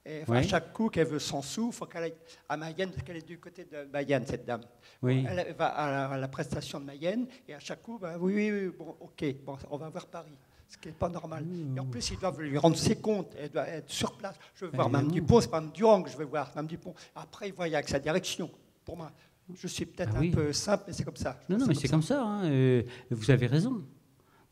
et, à chaque coup qu'elle veut 100 sous, il faut qu'elle aille à Mayenne, parce qu'elle est du côté de Mayenne, cette dame. Oui. Bon, elle va à la prestation de Mayenne, et à chaque coup, ben, oui, bon, ok, bon, on va voir Paris. Ce qui n'est pas normal. Et en plus, ils doivent lui rendre ses comptes. Elle doit être sur place. Je veux voir Mme Dupont, c'est pas Mme Durand que je veux voir. Mme Dupont. Après, il voit avec sa direction. Pour moi, je suis peut-être un peu simple, mais c'est comme ça. Non, mais c'est comme ça. Hein. Vous avez raison.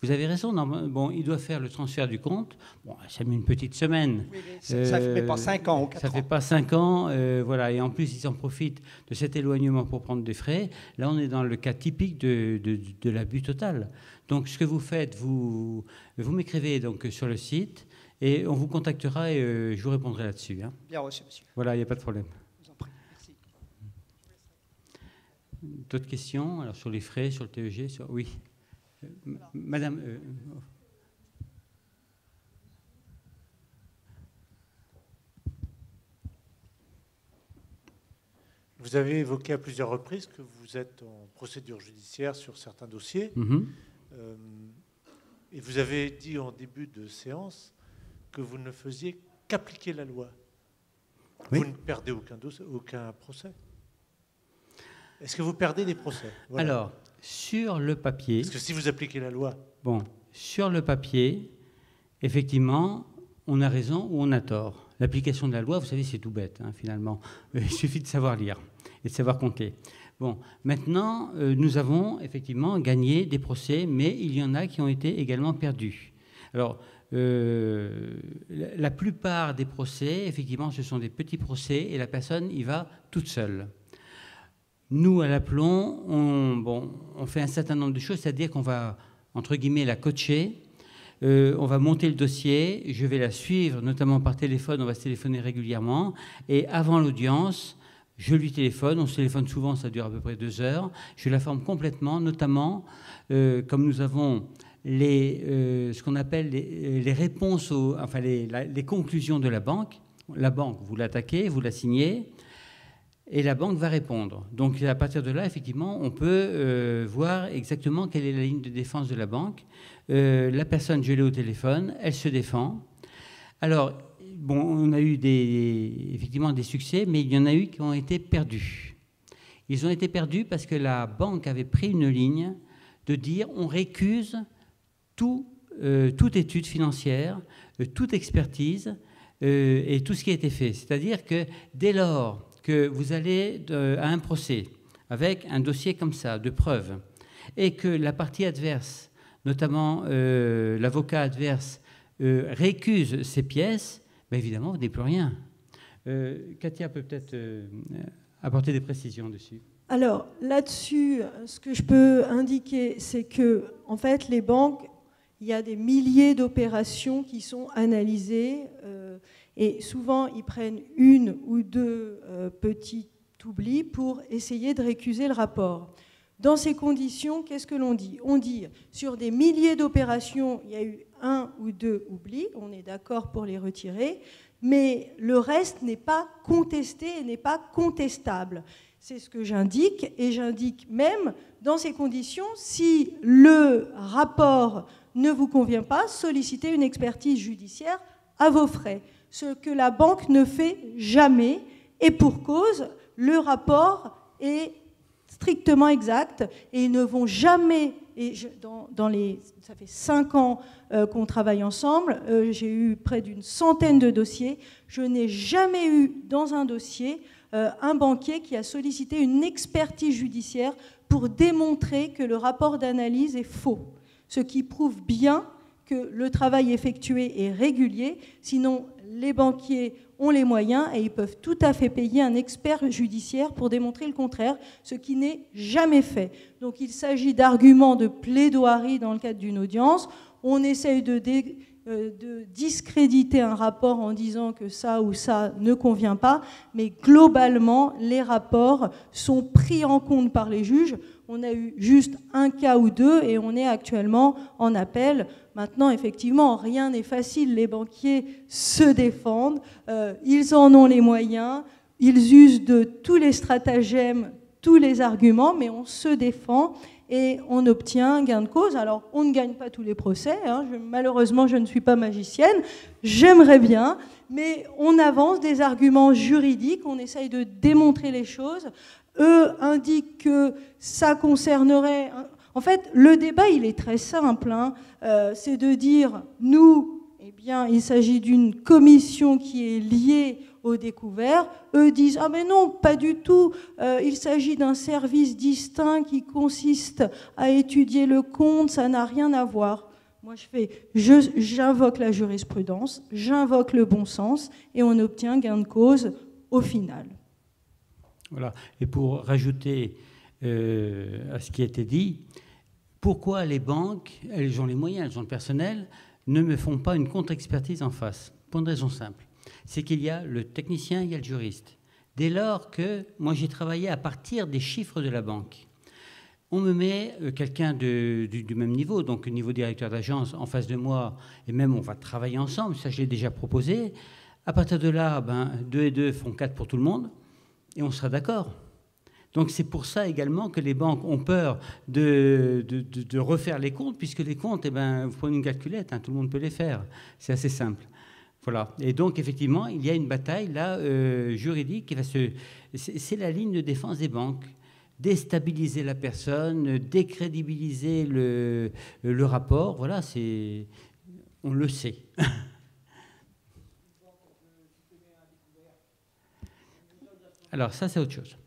Vous avez raison. Non, bon, il doit faire le transfert du compte. Bon, ça met une petite semaine. Oui, ça ne fait pas 5 ans ou 4 ans. Ça ne fait pas 5 ans. Voilà. Et en plus, ils en profitent de cet éloignement pour prendre des frais. Là, on est dans le cas typique de l'abus total. Donc, ce que vous faites, vous m'écrivez donc sur le site et on vous contactera et je vous répondrai là-dessus. Hein. Bien reçu, monsieur. Voilà, il n'y a pas de problème. Je vous en prie. Merci. D'autres questions? Alors, sur les frais, sur le TEG, oui. Madame. Vous avez évoqué à plusieurs reprises que vous êtes en procédure judiciaire sur certains dossiers. Et vous avez dit en début de séance que vous ne faisiez qu'appliquer la loi. Oui. Vous ne perdez aucun procès. Est-ce que vous perdez des procès? Voilà. Alors, sur le papier... Parce que si vous appliquez la loi... Bon, sur le papier, effectivement, on a raison ou on a tort. L'application de la loi, vous savez, c'est tout bête, hein, finalement. Il suffit de savoir lire et de savoir compter. Bon, maintenant, nous avons effectivement gagné des procès, mais il y en a qui ont été également perdus. Alors, la plupart des procès, effectivement, ce sont des petits procès et la personne y va toute seule. Nous, à l'Aplomb, on fait un certain nombre de choses, c'est-à-dire qu'on va, entre guillemets, la coacher. On va monter le dossier, je vais la suivre, notamment par téléphone, on va se téléphoner régulièrement. Et avant l'audience, je lui téléphone, on se téléphone souvent, ça dure à peu près 2 heures. Je la forme complètement, notamment, comme nous avons ce qu'on appelle les réponses, les conclusions de la banque. La banque, vous l'attaquez, vous la signez, et la banque va répondre. Donc à partir de là, effectivement, on peut voir exactement quelle est la ligne de défense de la banque. La personne, je l'ai au téléphone, elle se défend. Alors, bon, on a eu effectivement des succès, mais il y en a eu qui ont été perdus. Ils ont été perdus parce que la banque avait pris une ligne de dire on récuse toute étude financière, toute expertise et tout ce qui a été fait. C'est-à-dire que dès lors que vous allez à un procès avec un dossier comme ça, de preuves, et que la partie adverse, notamment l'avocat adverse, récuse ces pièces, ben évidemment, vous n'avez plus rien. Katia peut peut-être apporter des précisions dessus. Alors, là-dessus, ce que je peux indiquer, c'est que, en fait, les banques, il y a des milliers d'opérations qui sont analysées et souvent, ils prennent 1 ou 2 petits oublis pour essayer de récuser le rapport. Dans ces conditions, qu'est-ce que l'on dit? On dit, sur des milliers d'opérations, il y a eu 1 ou 2 oublis, on est d'accord pour les retirer, mais le reste n'est pas contesté et n'est pas contestable. C'est ce que j'indique, et j'indique même, dans ces conditions, si le rapport ne vous convient pas, sollicitez une expertise judiciaire à vos frais. Ce que la banque ne fait jamais, et pour cause, le rapport est strictement exact, et ils ne vont jamais et ça fait 5 ans qu'on travaille ensemble, j'ai eu près d'une centaine de dossiers. Je n'ai jamais eu dans un dossier un banquier qui a sollicité une expertise judiciaire pour démontrer que le rapport d'analyse est faux, ce qui prouve bien que le travail effectué est régulier. Sinon, les banquiers ont les moyens et ils peuvent tout à fait payer un expert judiciaire pour démontrer le contraire, ce qui n'est jamais fait. Donc il s'agit d'arguments de plaidoirie dans le cadre d'une audience. On essaye de discréditer un rapport en disant que ça ou ça ne convient pas, mais globalement, les rapports sont pris en compte par les juges. On a eu juste un cas ou deux et on est actuellement en appel. Maintenant, effectivement, rien n'est facile. Les banquiers se défendent, ils en ont les moyens, ils usent de tous les stratagèmes, tous les arguments, mais on se défend et on obtient gain de cause. Alors, on ne gagne pas tous les procès. Malheureusement, je ne suis pas magicienne. J'aimerais bien, mais on avance des arguments juridiques, on essaye de démontrer les choses. Eux indiquent que ça concernerait... En fait, le débat, il est très simple. C'est de dire, nous, eh bien, il s'agit d'une commission qui est liée au découvert. Eux disent, ah mais non, pas du tout. Il s'agit d'un service distinct qui consiste à étudier le compte, ça n'a rien à voir. Moi, j'invoque la jurisprudence, j'invoque le bon sens, et on obtient gain de cause au final. Voilà. Et pour rajouter à ce qui a été dit, pourquoi les banques, elles ont les moyens, elles ont le personnel, ne me font pas une contre-expertise en face? Pour une raison simple. C'est qu'il y a le technicien, il y a le juriste. Dès lors que moi j'ai travaillé à partir des chiffres de la banque, on me met quelqu'un du même niveau, donc le niveau directeur d'agence en face de moi, et même on va travailler ensemble, ça je l'ai déjà proposé. À partir de là, 2 et 2 font 4 pour tout le monde, et on sera d'accord. Donc c'est pour ça également que les banques ont peur de refaire les comptes, puisque les comptes, vous prenez une calculette, tout le monde peut les faire. C'est assez simple. Voilà. Et donc effectivement, il y a une bataille là juridique qui va se... C'est la ligne de défense des banques. Déstabiliser la personne, décrédibiliser le rapport, voilà, on le sait. Alors ça, c'est autre chose.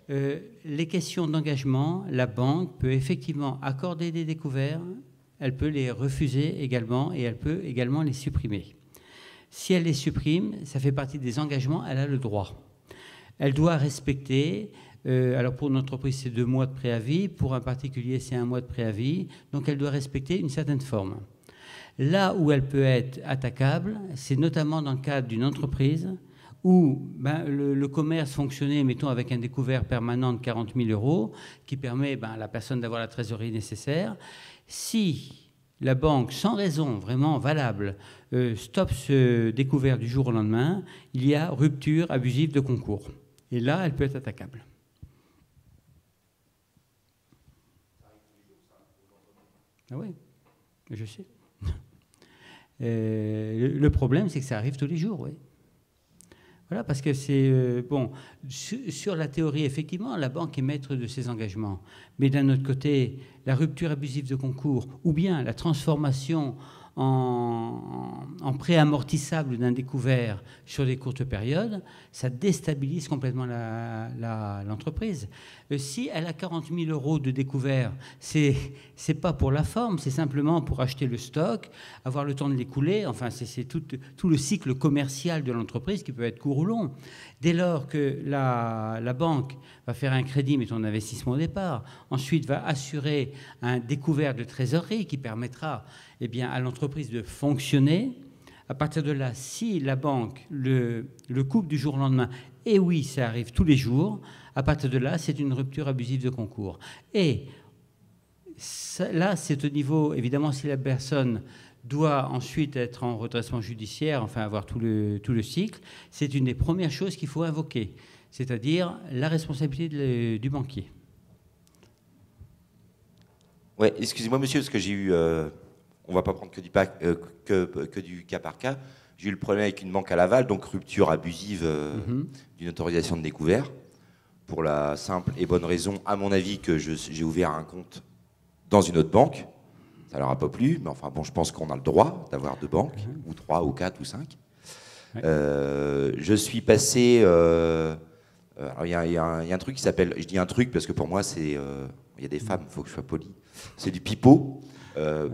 Les questions d'engagement, la banque peut effectivement accorder des découverts, elle peut les refuser également et elle peut également les supprimer. Si elle les supprime, ça fait partie des engagements, elle a le droit. Elle doit respecter, alors pour une entreprise c'est 2 mois de préavis, pour un particulier c'est 1 mois de préavis, donc elle doit respecter une certaine forme. Là où elle peut être attaquable, c'est notamment dans le cadre d'une entreprise où le commerce fonctionnait, mettons, avec un découvert permanent de 40 000 €, qui permet à la personne d'avoir la trésorerie nécessaire. Si la banque, sans raison vraiment valable, stoppe ce découvert du jour au lendemain, il y a rupture abusive de concours. Et là, elle peut être attaquable. Ah oui, je sais. Le problème, c'est que ça arrive tous les jours, oui. Voilà, parce que c'est... bon, sur la théorie, effectivement, la banque est maître de ses engagements. Mais d'un autre côté, la rupture abusive de concours ou bien la transformation en préamortissable d'un découvert sur des courtes périodes, ça déstabilise complètement l'entreprise. Si elle a 40 000 € de découvert, c'est pas pour la forme, c'est simplement pour acheter le stock, avoir le temps de l'écouler. Enfin, c'est tout le cycle commercial de l'entreprise qui peut être court ou long. Dès lors que la banque va faire un crédit, mettons, d'investissement au départ, ensuite va assurer un découvert de trésorerie qui permettra à l'entreprise de fonctionner. À partir de là, si la banque le coupe du jour au lendemain, et oui, ça arrive tous les jours, à partir de là, c'est une rupture abusive de concours. Et ça, là, c'est au niveau, évidemment, si la personne doit ensuite être en redressement judiciaire, enfin avoir tout le cycle, c'est une des premières choses qu'il faut invoquer, c'est-à-dire la responsabilité du banquier. Ouais, excusez-moi monsieur, parce que j'ai eu, on ne va pas prendre que du cas par cas, j'ai eu le problème avec une banque à Laval, donc rupture abusive d'une autorisation de découvert, pour la simple et bonne raison, à mon avis, que j'ai ouvert un compte dans une autre banque. Ça leur a pas plu, mais enfin bon, je pense qu'on a le droit d'avoir 2 banques, ou 3, ou 4, ou 5. Ouais. Je suis passé... il y a un truc qui s'appelle... Je dis un truc parce que pour moi, c'est... Il y a des femmes, il faut que je sois poli. C'est du pipeau,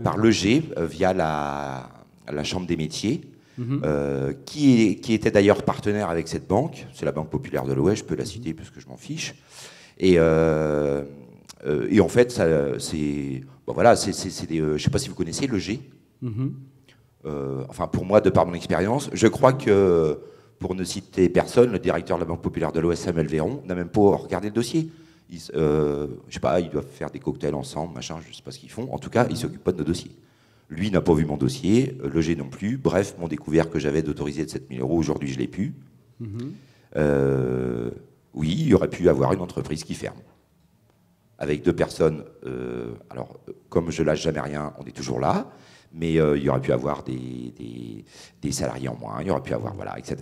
par l'EG, via la Chambre des métiers, qui était d'ailleurs partenaire avec cette banque. C'est la Banque populaire de l'Ouest, je peux la citer parce que je m'en fiche. Et en fait, c'est... Bon, voilà, je ne sais pas si vous connaissez l'EG. Enfin, pour moi, de par mon expérience, je crois que, pour ne citer personne, le directeur de la Banque populaire de l'Ouest, Samuel Véron, n'a même pas regardé le dossier. Je sais pas, ils doivent faire des cocktails ensemble, machin, je sais pas ce qu'ils font. En tout cas, ils s'occupent pas de nos dossiers. Lui n'a pas vu mon dossier, l'EG non plus. Bref, mon découvert que j'avais d'autoriser de 7 000 €, aujourd'hui, je l'ai plus. Oui, il y aurait pu avoir une entreprise qui ferme. Avec 2 personnes, alors, comme je lâche jamais rien, on est toujours là. Mais il y aurait pu avoir des salariés en moins, il y aurait pu avoir, voilà, etc.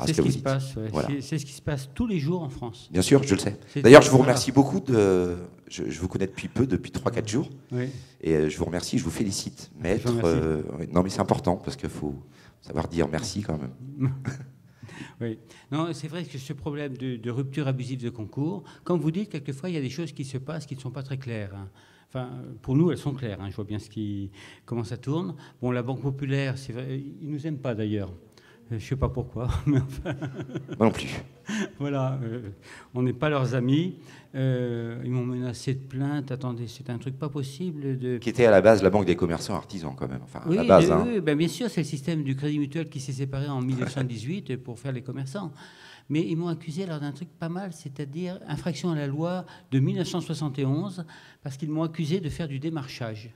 C'est ce qui se passe, ouais. Voilà. C'est ce qui se passe tous les jours en France. Bien sûr, je le sais. D'ailleurs, je vous remercie beaucoup. Je vous connais depuis peu, depuis 3-4 jours. Oui. Et je vous remercie, je vous félicite. Maître, non, mais c'est important, parce qu'il faut savoir dire merci quand même. Oui. Non, c'est vrai que ce problème de rupture abusive de concours, comme vous dites, quelquefois, il y a des choses qui se passent qui ne sont pas très claires. Enfin, pour nous, elles sont claires. Je vois bien comment ça tourne. Bon, la Banque populaire, c'est vrai, ils ne nous aiment pas d'ailleurs. Je ne sais pas pourquoi. Mais enfin... Moi non plus. Voilà, on n'est pas leurs amis. Ils m'ont menacé de plainte. Attendez, c'est un truc pas possible. Qui était à la base la Banque des commerçants artisans quand même. Enfin, oui, à la base, oui, bien sûr, c'est le système du Crédit Mutuel qui s'est séparé en 1918 pour faire les commerçants. Mais ils m'ont accusé alors d'un truc pas mal, c'est-à-dire infraction à la loi de 1971, parce qu'ils m'ont accusé de faire du démarchage.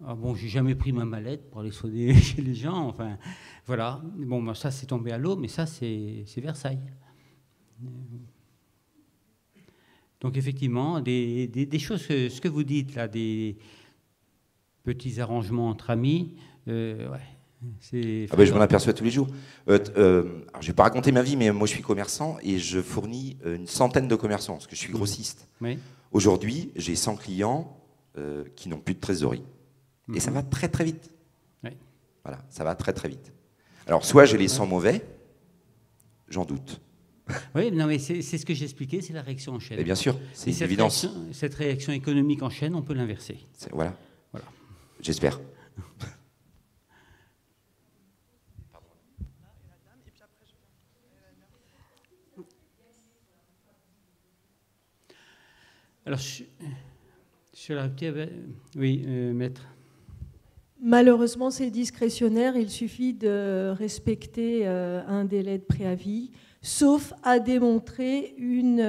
Alors bon, j'ai jamais pris ma mallette pour aller sonner chez les gens, enfin, voilà. Bon, ben, ça, c'est tombé à l'eau, mais ça, c'est Versailles. Donc, effectivement, des choses, ce que vous dites, là, des petits arrangements entre amis, ouais. Je m'en aperçois tous les jours. Alors, je ne vais pas raconter ma vie, mais moi je suis commerçant et je fournis une centaine de commerçants parce que je suis grossiste. Oui. Aujourd'hui, j'ai 100 clients qui n'ont plus de trésorerie. Et ça va très très vite. Oui. Voilà, ça va très très vite. Alors, soit je les sens mauvais, j'en doute. Oui, non, mais c'est ce que j'expliquais, c'est la réaction en chaîne. Et bien sûr, c'est une évidence. Cette réaction économique en chaîne, on peut l'inverser. Voilà. J'espère. Alors, sur la rupture, oui, maître. Malheureusement, c'est discrétionnaire. Il suffit de respecter un délai de préavis, sauf à démontrer une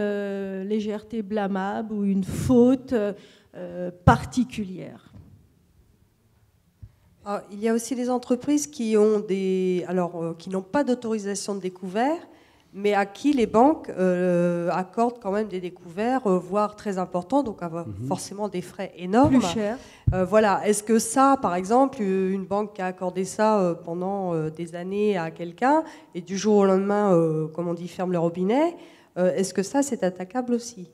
légèreté blâmable ou une faute particulière. Alors, il y a aussi des entreprises qui ont qui n'ont pas d'autorisation de découvert, mais à qui les banques accordent quand même des découverts, voire très importants, donc avoir forcément des frais énormes. Plus cher. Voilà. Est-ce que ça, par exemple, une banque qui a accordé ça pendant des années à quelqu'un, et du jour au lendemain, comme on dit, ferme le robinet, est-ce que ça, c'est attaquable aussi?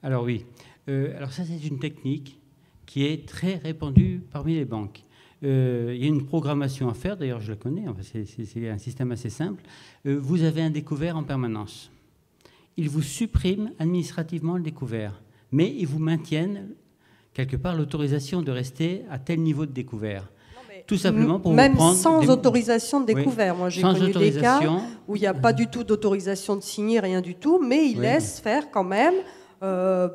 Alors oui. Alors ça, c'est une technique qui est très répandue parmi les banques. Il y a une programmation à faire, d'ailleurs je la connais, enfin, c'est un système assez simple. Vous avez un découvert en permanence. Ils vous suppriment administrativement le découvert, mais ils vous maintiennent quelque part l'autorisation de rester à tel niveau de découvert. Tout simplement pour même vous prendre sans autorisation de découvert. Oui. Moi, j'ai connu des cas où il n'y a pas du tout d'autorisation de signer, rien du tout, mais ils laissent faire quand même.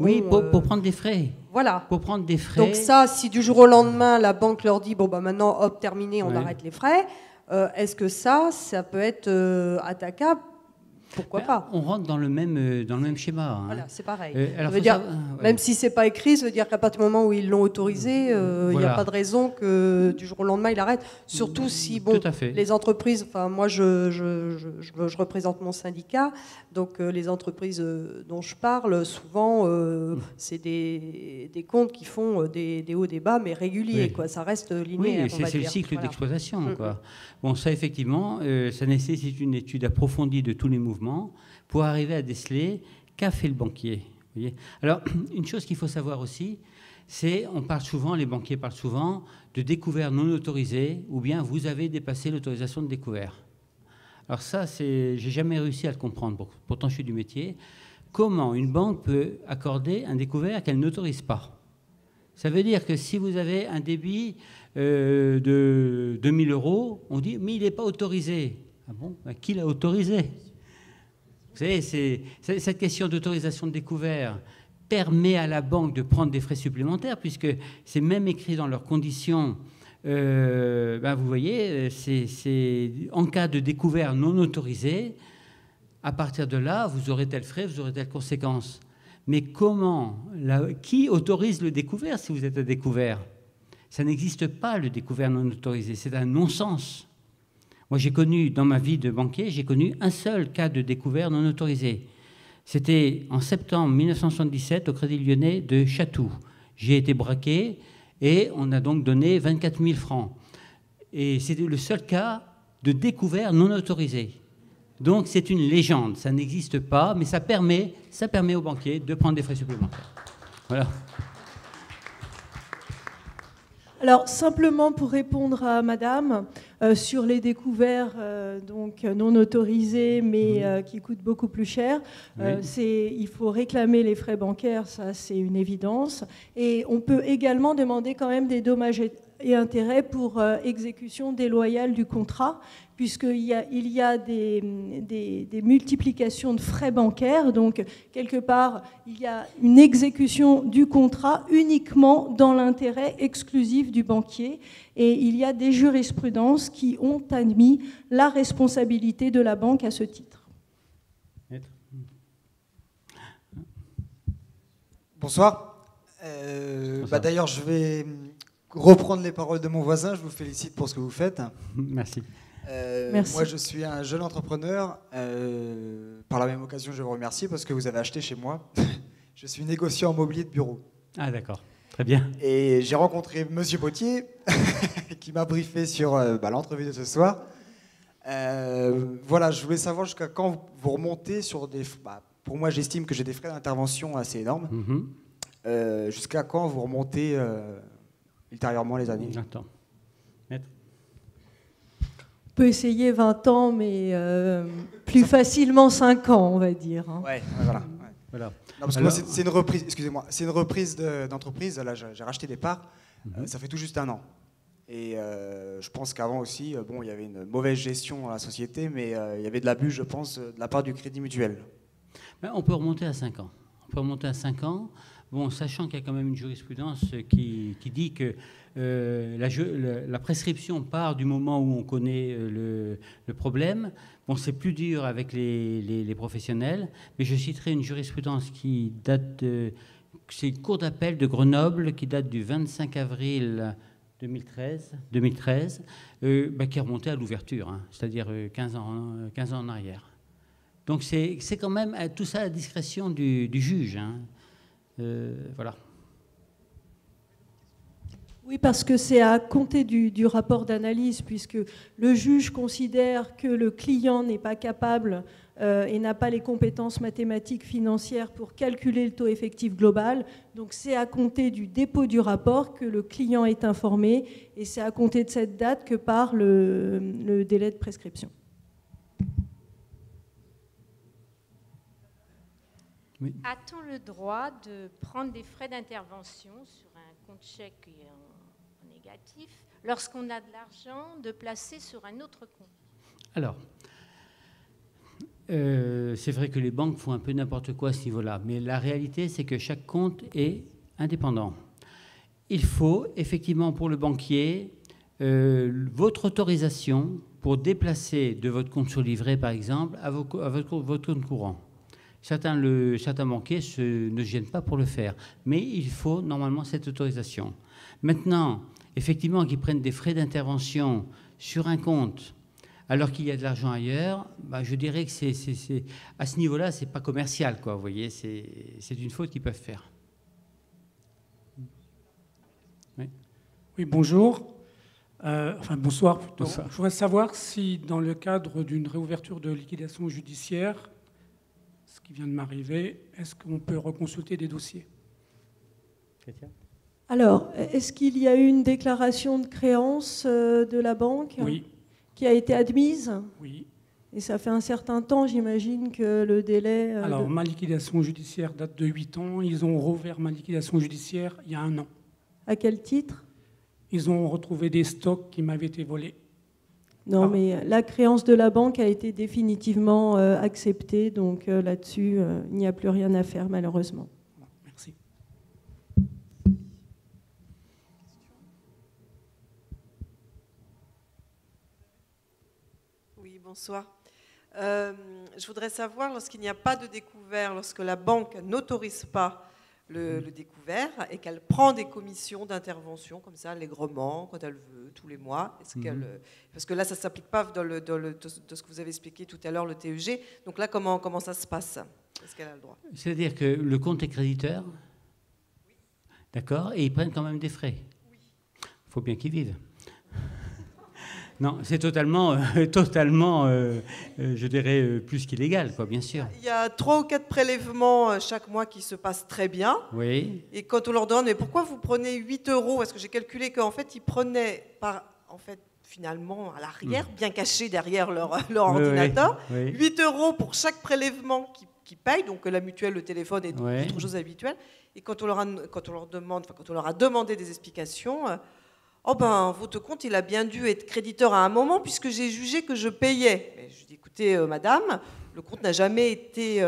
Oui, pour prendre des frais. Voilà. Pour prendre des frais. Donc ça, si du jour au lendemain, la banque leur dit, bon, bah maintenant, hop, terminé, on arrête les frais, est-ce que ça peut être attaquable? Pourquoi pas? On rentre dans le même schéma. Hein. Voilà, c'est pareil. Alors, même si c'est pas écrit, ça veut dire qu'à partir du moment où ils l'ont autorisé, il n'y a pas de raison que du jour au lendemain, il arrête. Surtout si, les entreprises, enfin moi je représente mon syndicat, donc les entreprises dont je parle, souvent, c'est des comptes qui font des hauts, des bas, mais réguliers, quoi. Ça reste linéaire. Oui, c'est le cycle d'exploitation, quoi. Bon, ça effectivement, ça nécessite une étude approfondie de tous les mouvements pour arriver à déceler qu'a fait le banquier. Vous voyez. Alors, une chose qu'il faut savoir aussi, on parle souvent, les banquiers parlent souvent de découvert non autorisé, ou bien vous avez dépassé l'autorisation de découvert. Alors ça, j'ai jamais réussi à le comprendre, pourtant je suis du métier. Comment une banque peut accorder un découvert qu'elle n'autorise pas? Ça veut dire que si vous avez un débit de 2 000 €, on dit mais il n'est pas autorisé. Ah bon? Ben, qui l'a autorisé? Vous savez, cette question d'autorisation de découvert permet à la banque de prendre des frais supplémentaires, puisque c'est même écrit dans leurs conditions. Ben vous voyez, c'est en cas de découvert non autorisé, à partir de là, vous aurez tel frais, vous aurez telle conséquence. Mais comment, qui autorise le découvert si vous êtes à découvert? Ça n'existe pas, le découvert non autorisé. C'est un non-sens. Moi, j'ai connu, dans ma vie de banquier, j'ai connu un seul cas de découvert non autorisé. C'était en septembre 1977 au Crédit Lyonnais de Chatou. J'ai été braqué et on a donc donné 24 000 francs. Et c'était le seul cas de découvert non autorisé. Donc c'est une légende, ça n'existe pas, mais ça permet aux banquiers de prendre des frais supplémentaires. Voilà. Alors simplement pour répondre à Madame, sur les découverts donc non autorisés mais qui coûtent beaucoup plus cher, il faut réclamer les frais bancaires, ça c'est une évidence. Et on peut également demander quand même des dommages et intérêts pour exécution déloyale du contrat, puisqu'il y a des multiplications de frais bancaires. Donc, quelque part, il y a une exécution du contrat uniquement dans l'intérêt exclusif du banquier. Et il y a des jurisprudences qui ont admis la responsabilité de la banque à ce titre. Bonsoir. D'ailleurs, je vais reprendre les paroles de mon voisin. Je vous félicite pour ce que vous faites. Merci. Merci. Moi, je suis un jeune entrepreneur. Par la même occasion, je vous remercie parce que vous avez acheté chez moi. Je suis négociant en mobilier de bureau. Ah, d'accord. Très bien. Et j'ai rencontré Monsieur Potier qui m'a briefé sur l'entrevue de ce soir. Voilà, je voulais savoir jusqu'à quand vous remontez sur des... pour moi, j'estime que j'ai des frais d'intervention assez énormes. Jusqu'à quand vous remontez ultérieurement les années? Attends. Maître. On peut essayer 20 ans, mais plus facilement 5 ans, on va dire. Hein. Ouais, voilà. Voilà. Non, parce que moi, c'est une reprise, excusez-moi, c'est une reprise d'entreprise. Là, j'ai racheté des parts. Ça fait tout juste 1 an. Et je pense qu'avant aussi, il y avait une mauvaise gestion dans la société, mais il y avait de l'abus, je pense, de la part du Crédit Mutuel. Ben, on peut remonter à 5 ans. On peut remonter à 5 ans. Bon, sachant qu'il y a quand même une jurisprudence qui dit que la prescription part du moment où on connaît le problème. Bon, c'est plus dur avec les professionnels, mais je citerai une jurisprudence qui date c'est une cour d'appel de Grenoble qui date du 25 avril 2013 qui est remontée à l'ouverture, hein, c'est-à-dire 15 ans en arrière. Donc c'est quand même tout ça à la discrétion du juge. Hein. Voilà. Oui, parce que c'est à compter du rapport d'analyse, puisque le juge considère que le client n'est pas capable et n'a pas les compétences mathématiques financières pour calculer le taux effectif global. Donc c'est à compter du dépôt du rapport que le client est informé, et c'est à compter de cette date que part le délai de prescription. Oui. A-t-on le droit de prendre des frais d'intervention sur un compte chèque en négatif lorsqu'on a de l'argent de placer sur un autre compte? Alors, c'est vrai que les banques font un peu n'importe quoi à ce niveau-là, mais la réalité, c'est que chaque compte est indépendant. Il faut effectivement pour le banquier votre autorisation pour déplacer de votre compte sur livret, par exemple, à votre compte courant. Certains banquiers ne se gênent pas pour le faire, mais il faut normalement cette autorisation. Maintenant, effectivement, qu'ils prennent des frais d'intervention sur un compte alors qu'il y a de l'argent ailleurs, je dirais que à ce niveau-là, c'est pas commercial, quoi. Vous voyez, c'est une faute qu'ils peuvent faire. Oui, bonjour. Bonsoir plutôt. Bonsoir. Je voudrais savoir si, dans le cadre d'une réouverture de liquidation judiciaire, ce qui vient de m'arriver, est-ce qu'on peut reconsulter des dossiers? Chrétien ? Alors, est-ce qu'il y a eu une déclaration de créance de la banque qui a été admise? Oui. Et ça fait un certain temps, j'imagine, que le délai... Alors, ma liquidation judiciaire date de 8 ans. Ils ont rouvert ma liquidation judiciaire il y a 1 an. À quel titre? Ils ont retrouvé des stocks qui m'avaient été volés. Non, mais la créance de la banque a été définitivement acceptée, donc là-dessus, il n'y a plus rien à faire, malheureusement. Merci. Oui, bonsoir. Je voudrais savoir, lorsqu'il n'y a pas de découvert, lorsque la banque n'autorise pas le découvert et qu'elle prend des commissions d'intervention comme ça, allègrement, quand elle veut, tous les mois, parce que là, ça ne s'applique pas de ce que vous avez expliqué tout à l'heure, le TEG. Donc là, comment ça se passe? Est-ce qu'elle a le droit? C'est-à-dire que le compte est créditeur, d'accord, et ils prennent quand même des frais. Il faut bien qu'ils vivent. Non, c'est totalement, je dirais, plus qu'illégal, quoi, bien sûr. Il y a 3 ou 4 prélèvements chaque mois qui se passent très bien. Oui. Et quand on leur demande, mais pourquoi vous prenez 8 €? Parce que j'ai calculé qu'en fait, ils prenaient finalement, à l'arrière, bien cachés derrière leur ordinateur, 8 € pour chaque prélèvement qu'ils payent, donc la mutuelle, le téléphone et d'autres choses habituelles. Et quand on leur a demandé des explications... Oh ben, votre compte, il a bien dû être créditeur à un moment puisque j'ai jugé que je payais. Et je dis, écoutez, madame, le compte n'a jamais été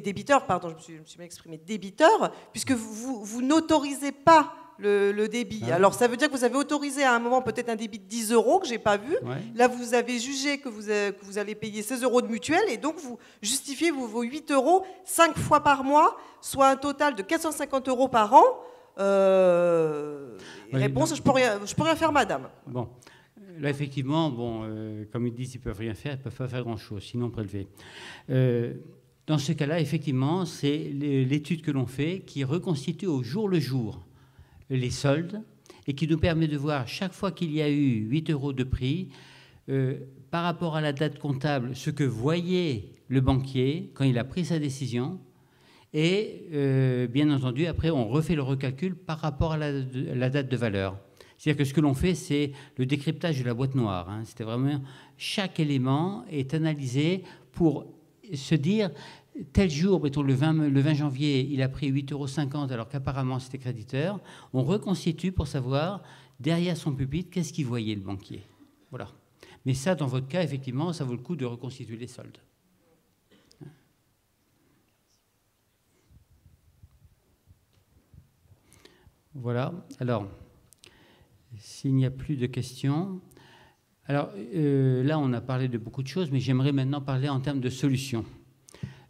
débiteur, pardon, je me suis mal exprimé, débiteur, puisque vous n'autorisez pas le débit. Ah. Alors, ça veut dire que vous avez autorisé à un moment peut-être un débit de 10 € que je n'ai pas vu. Ouais. Là, vous avez jugé que vous allez payer 16 € de mutuelle et donc vous justifiez vos 8 € 5 fois par mois, soit un total de 450 € par an. Réponse, je peux rien faire, madame. Bon, là effectivement, comme ils disent, ils peuvent rien faire, ils peuvent pas faire grand-chose, sinon prélever. Dans ce cas-là, effectivement, c'est l'étude que l'on fait qui reconstitue au jour le jour les soldes et qui nous permet de voir chaque fois qu'il y a eu 8 € de prix, par rapport à la date comptable, ce que voyait le banquier quand il a pris sa décision. Et bien entendu, après, on refait le recalcul par rapport à la date de valeur. C'est-à-dire que ce que l'on fait, c'est le décryptage de la boîte noire. Hein. C'était vraiment chaque élément est analysé pour se dire tel jour, mettons le 20 janvier, il a pris 8,50 € alors qu'apparemment c'était créditeur. On reconstitue pour savoir derrière son pupitre qu'est-ce qu'il voyait le banquier. Voilà. Mais ça, dans votre cas, effectivement, ça vaut le coup de reconstituer les soldes. Voilà. Alors, s'il n'y a plus de questions... Alors, là, on a parlé de beaucoup de choses, mais j'aimerais maintenant parler en termes de solutions.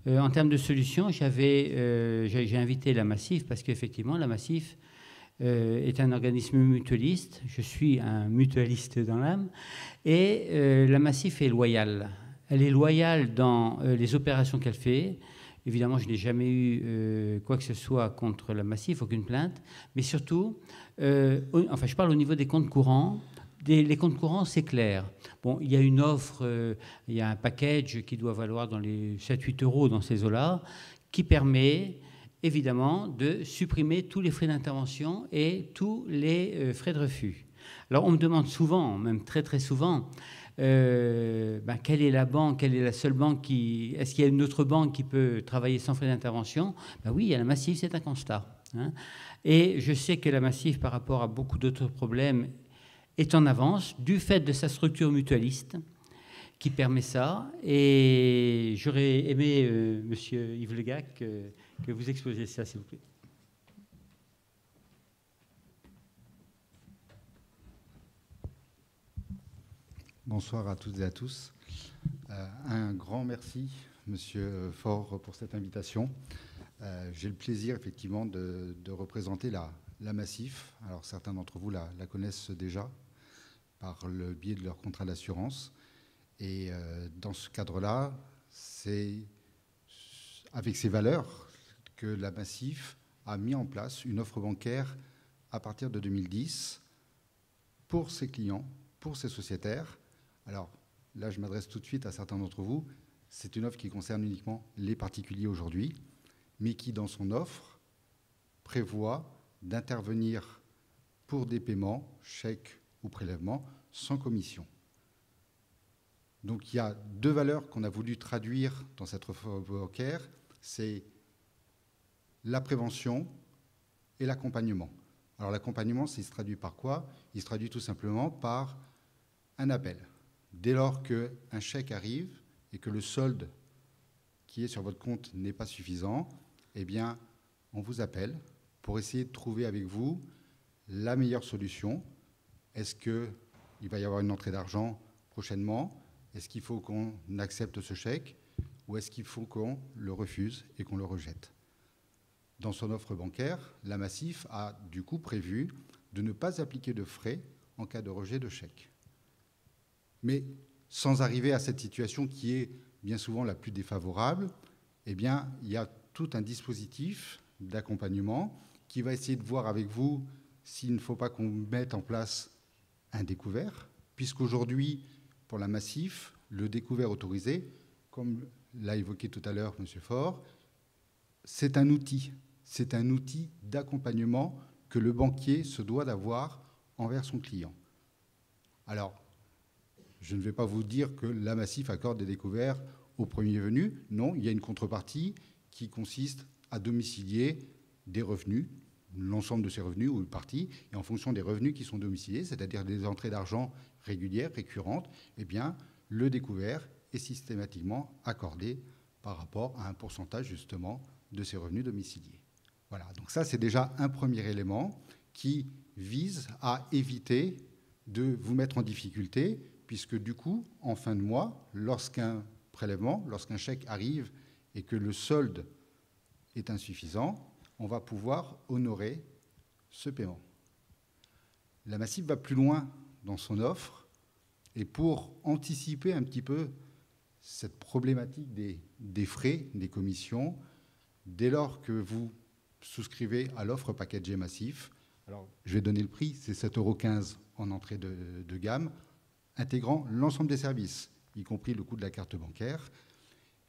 En termes de solutions, j'ai invité la Massif, parce qu'effectivement, la Massif est un organisme mutualiste. Je suis un mutualiste dans l'âme. Et la Massif est loyale. Elle est loyale dans les opérations qu'elle fait. Évidemment, je n'ai jamais eu quoi que ce soit contre la Massif, aucune plainte. Mais surtout, je parle au niveau des comptes courants. Les comptes courants, c'est clair. Bon, il y a une offre, il y a un package qui doit valoir dans les 7-8 € dans ces eaux-là, qui permet évidemment de supprimer tous les frais d'intervention et tous les frais de refus. Alors, on me demande souvent, même très très souvent, quelle est la banque, quelle est la seule banque est-ce qu'il y a une autre banque qui peut travailler sans frais d'intervention? Oui, il y a la Massif, c'est un constat. Hein. Et je sais que la Massif, par rapport à beaucoup d'autres problèmes, est en avance du fait de sa structure mutualiste qui permet ça. Et j'aurais aimé, monsieur Yves Legac, que vous exposiez ça, s'il vous plaît. Bonsoir à toutes et à tous. Un grand merci, monsieur Faure, pour cette invitation. J'ai le plaisir, effectivement, de représenter la Massif. Alors, certains d'entre vous la connaissent déjà par le biais de leur contrat d'assurance. Et dans ce cadre-là, c'est avec ces valeurs que la Massif a mis en place une offre bancaire à partir de 2010 pour ses clients, pour ses sociétaires. Alors là, je m'adresse tout de suite à certains d'entre vous. C'est une offre qui concerne uniquement les particuliers aujourd'hui, mais qui, dans son offre, prévoit d'intervenir pour des paiements, chèques ou prélèvements, sans commission. Donc il y a deux valeurs qu'on a voulu traduire dans cette offre bancaire, c'est la prévention et l'accompagnement. Alors l'accompagnement, il se traduit par quoi? Il se traduit tout simplement par un appel. Dès lors qu'un chèque arrive et que le solde qui est sur votre compte n'est pas suffisant, eh bien, on vous appelle pour essayer de trouver avec vous la meilleure solution. Est-ce qu'il va y avoir une entrée d'argent prochainement? Est-ce qu'il faut qu'on accepte ce chèque? Ou est-ce qu'il faut qu'on le refuse et qu'on le rejette? Dans son offre bancaire, la Massif a du coup prévu de ne pas appliquer de frais en cas de rejet de chèque. Mais sans arriver à cette situation qui est bien souvent la plus défavorable, eh bien, il y a tout un dispositif d'accompagnement qui va essayer de voir avec vous s'il ne faut pas qu'on mette en place un découvert, puisqu'aujourd'hui, pour la Massif, le découvert autorisé, comme l'a évoqué tout à l'heure M. Faure, c'est un outil d'accompagnement que le banquier se doit d'avoir envers son client. Alors, je ne vais pas vous dire que la Massif accorde des découverts au premier venu. Non, il y a une contrepartie qui consiste à domicilier des revenus, l'ensemble de ces revenus ou une partie, et en fonction des revenus qui sont domiciliés, c'est-à-dire des entrées d'argent régulières, récurrentes, eh bien, le découvert est systématiquement accordé par rapport à un pourcentage justement de ces revenus domiciliés. Voilà, donc ça c'est déjà un premier élément qui vise à éviter de vous mettre en difficulté, puisque du coup, en fin de mois, lorsqu'un prélèvement, lorsqu'un chèque arrive et que le solde est insuffisant, on va pouvoir honorer ce paiement. La Massif va plus loin dans son offre, et pour anticiper un petit peu cette problématique des frais, des commissions, dès lors que vous souscrivez à l'offre packagée Massif, alors je vais donner le prix, c'est 7,15 € en entrée de gamme, intégrant l'ensemble des services, y compris le coût de la carte bancaire.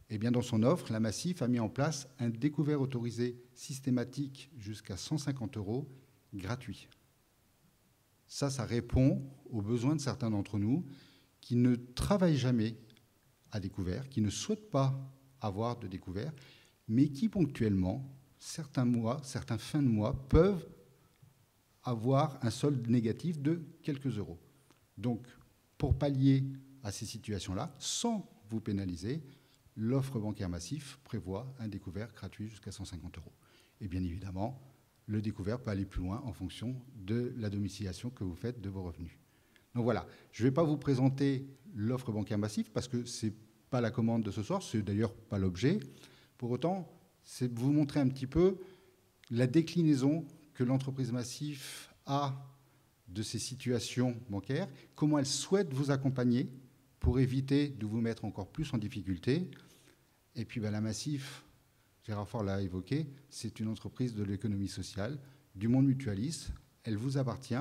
Et bien dans son offre, la Massif a mis en place un découvert autorisé systématique jusqu'à 150 € gratuit. Ça répond aux besoins de certains d'entre nous qui ne travaillent jamais à découvert, qui ne souhaitent pas avoir de découvert, mais qui ponctuellement, certains mois, certains fins de mois, peuvent avoir un solde négatif de quelques euros. Donc, pour pallier à ces situations-là, sans vous pénaliser, l'offre bancaire Massif prévoit un découvert gratuit jusqu'à 150 €. Et bien évidemment, le découvert peut aller plus loin en fonction de la domiciliation que vous faites de vos revenus. Donc voilà, je ne vais pas vous présenter l'offre bancaire Massif parce que ce n'est pas la commande de ce soir, ce n'est d'ailleurs pas l'objet. Pour autant, c'est de vous montrer un petit peu la déclinaison que l'entreprise Massif a de ces situations bancaires, comment elle souhaite vous accompagner pour éviter de vous mettre encore plus en difficulté. Et puis la Massif, Gérard Faure l'a évoqué, c'est une entreprise de l'économie sociale, du monde mutualiste, elle vous appartient,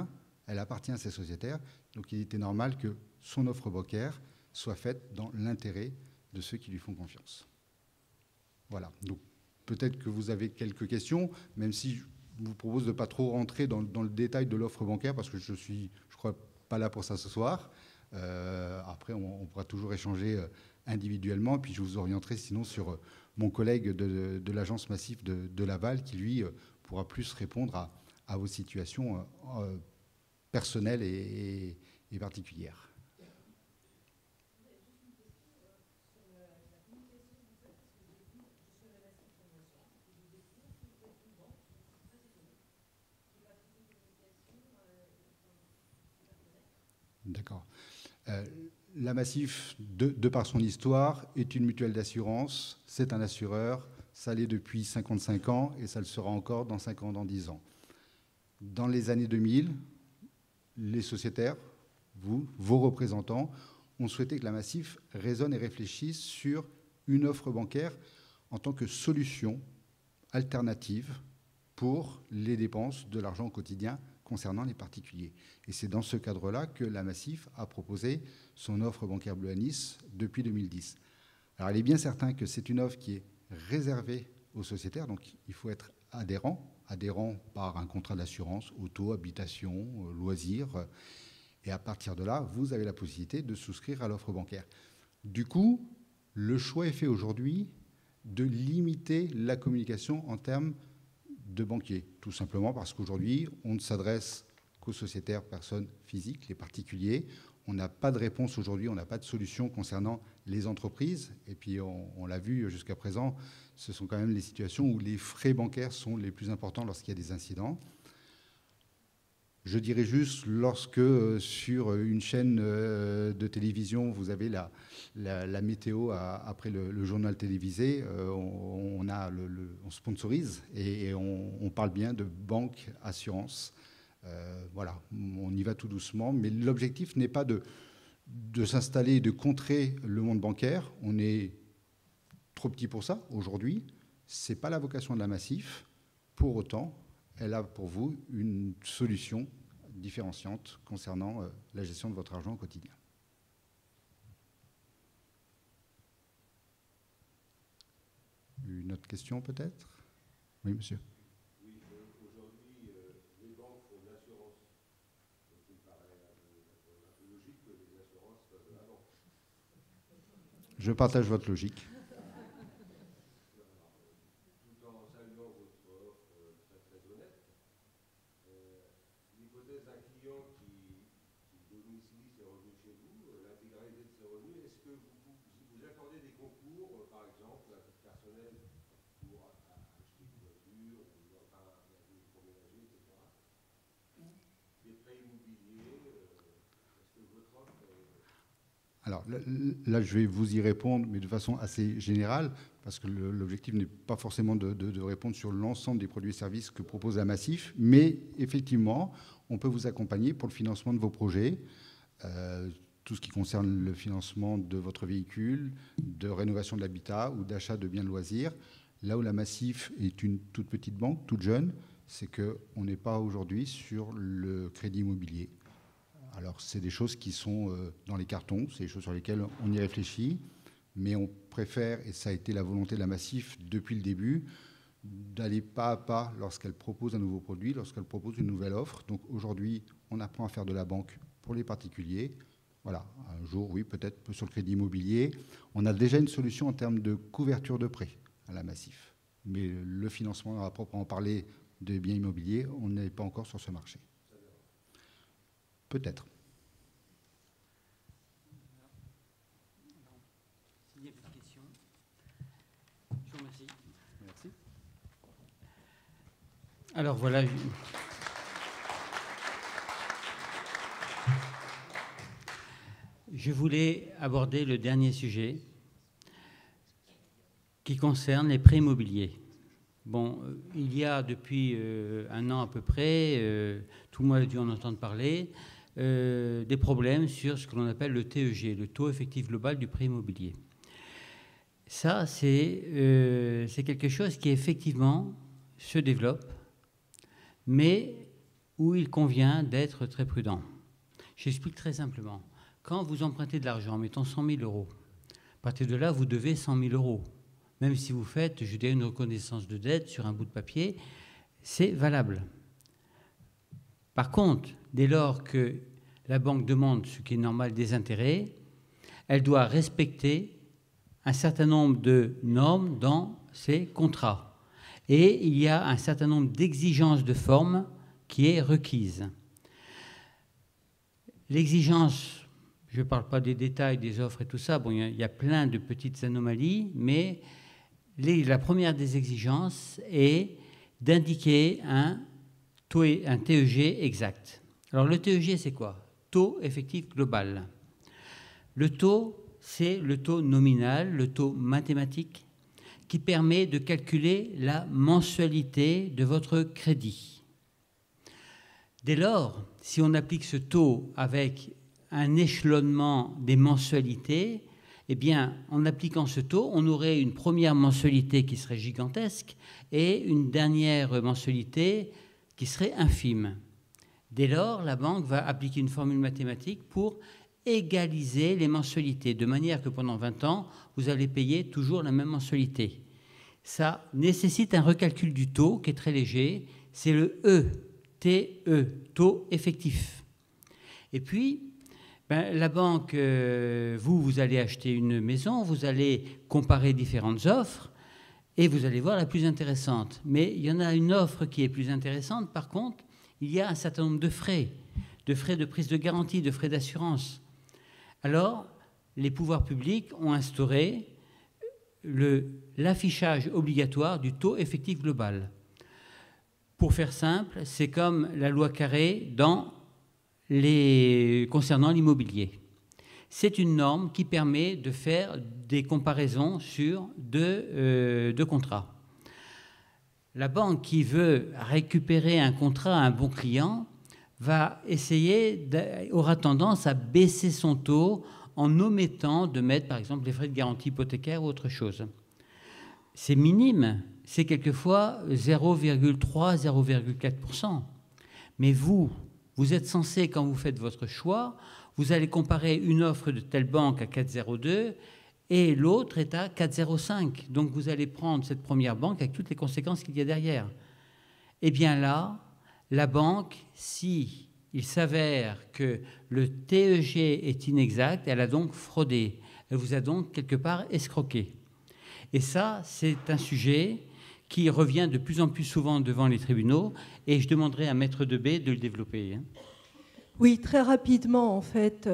elle appartient à ses sociétaires, donc il était normal que son offre bancaire soit faite dans l'intérêt de ceux qui lui font confiance. Voilà, donc peut-être que vous avez quelques questions, même si je vous propose de ne pas trop rentrer dans le détail de l'offre bancaire, parce que je crois, pas là pour ça ce soir. Après, on pourra toujours échanger individuellement, puis je vous orienterai sinon sur mon collègue de l'agence Massif de Laval, qui lui pourra plus répondre à vos situations personnelles et particulières. D'accord. La Massif, de par son histoire, est une mutuelle d'assurance, c'est un assureur, ça l'est depuis 55 ans et ça le sera encore dans 5 ans, dans 10 ans. Dans les années 2000, les sociétaires, vos représentants, ont souhaité que la Massif raisonne et réfléchisse sur une offre bancaire en tant que solution alternative pour les dépenses de l'argent au quotidien concernant les particuliers. Et c'est dans ce cadre-là que la Massif a proposé son offre bancaire Bleu à Nice depuis 2010. Alors, il est bien certain que c'est une offre qui est réservée aux sociétaires. Donc il faut être adhérent par un contrat d'assurance, auto, habitation, loisirs. Et à partir de là, vous avez la possibilité de souscrire à l'offre bancaire. Du coup, le choix est fait aujourd'hui de limiter la communication en termes de banquiers. Tout simplement parce qu'aujourd'hui, on ne s'adresse qu'aux sociétaires, personnes physiques, les particuliers. On n'a pas de réponse aujourd'hui, on n'a pas de solution concernant les entreprises. Et puis, on l'a vu jusqu'à présent, ce sont quand même les situations où les frais bancaires sont les plus importants lorsqu'il y a des incidents. Je dirais juste, lorsque sur une chaîne de télévision, vous avez la météo après le journal télévisé, on sponsorise et on parle bien de banque, assurance. Voilà, on y va tout doucement, mais l'objectif n'est pas de s'installer et de contrer le monde bancaire. On est trop petit pour ça aujourd'hui. Ce n'est pas la vocation de la Massif. Pour autant, elle a pour vous une solution différenciante concernant la gestion de votre argent au quotidien. Une autre question peut-être? Oui, monsieur. Je partage votre logique. Tout en saluant votre offre très honnête, l'hypothèse d'un client qui domicilie ses revenus chez vous, l'intégralité de ses revenus, est-ce que vous accordez des concours, par exemple, à titre personnel, pour acheter une voiture, ou un électroménager, etc. Des prêts immobiliers, est-ce que votre offre est... Alors là, je vais vous y répondre, mais de façon assez générale, parce que l'objectif n'est pas forcément de répondre sur l'ensemble des produits et services que propose la Massif, mais effectivement, on peut vous accompagner pour le financement de vos projets, tout ce qui concerne le financement de votre véhicule, de rénovation de l'habitat ou d'achat de biens de loisirs. Là où la Massif est une toute petite banque, toute jeune, c'est qu'on n'est pas aujourd'hui sur le crédit immobilier. Alors, c'est des choses qui sont dans les cartons, c'est des choses sur lesquelles on y réfléchit, mais on préfère, et ça a été la volonté de la Massif depuis le début, d'aller pas à pas lorsqu'elle propose un nouveau produit, lorsqu'elle propose une nouvelle offre. Donc aujourd'hui, on apprend à faire de la banque pour les particuliers. Voilà, un jour, oui, peut-être sur le crédit immobilier. On a déjà une solution en termes de couverture de prêt à la Massif. Mais le financement, à proprement parler, des biens immobiliers, on n'est pas encore sur ce marché. Peut-être. S'il y a des questions, je vous remercie. Merci. Alors voilà. Je voulais aborder le dernier sujet qui concerne les prêts immobiliers. Bon, il y a depuis un an à peu près, tout le monde a dû en entendre parler, des problèmes sur ce que l'on appelle le TEG, le taux effectif global du prêt immobilier. Ça, c'est quelque chose qui effectivement se développe, mais où il convient d'être très prudent. J'explique très simplement. Quand vous empruntez de l'argent, mettons 100 000 euros, à partir de là, vous devez 100 000 euros. Même si vous faites, je dirais, une reconnaissance de dette sur un bout de papier, c'est valable. Par contre, dès lors que la banque demande, ce qui est normal, des intérêts, elle doit respecter un certain nombre de normes dans ses contrats. Et il y a un certain nombre d'exigences de forme qui est requise. L'exigence, je ne parle pas des détails des offres et tout ça, bon, il y a plein de petites anomalies, mais la première des exigences est d'indiquer un TEG exact. Alors le TEG, c'est quoi? Taux effectif global. Le taux, c'est le taux nominal, le taux mathématique, qui permet de calculer la mensualité de votre crédit. Dès lors, si on applique ce taux avec un échelonnement des mensualités, eh bien, en appliquant ce taux, on aurait une première mensualité qui serait gigantesque et une dernière mensualité qui serait infime. Dès lors, la banque va appliquer une formule mathématique pour égaliser les mensualités, de manière que pendant 20 ans, vous allez payer toujours la même mensualité. ça nécessite un recalcul du taux qui est très léger. C'est le TE, taux effectif. Et puis, la banque, vous allez acheter une maison, vous allez comparer différentes offres et vous allez voir la plus intéressante. Mais il y en a une offre qui est plus intéressante. Par contre, il y a un certain nombre de frais de prise de garantie, de frais d'assurance. Alors, les pouvoirs publics ont instauré l'affichage obligatoire du taux effectif global. Pour faire simple, c'est comme la loi Carré concernant l'immobilier. C'est une norme qui permet de faire des comparaisons sur deux contrats. La banque qui veut récupérer un contrat à un bon client aura tendance à baisser son taux en omettant de mettre, par exemple, les frais de garantie hypothécaire ou autre chose. C'est minime, c'est quelquefois 0,3, 0,4%. Mais vous êtes censé, quand vous faites votre choix, vous allez comparer une offre de telle banque à 4,02 et l'autre est à 4,05. Donc vous allez prendre cette première banque avec toutes les conséquences qu'il y a derrière. Eh bien là, la banque, si il s'avère que le TEG est inexact, elle a donc fraudé. Elle vous a donc quelque part escroqué. Et ça, c'est un sujet qui revient de plus en plus souvent devant les tribunaux et je demanderai à Maître Debay de le développer. Oui, très rapidement, en fait,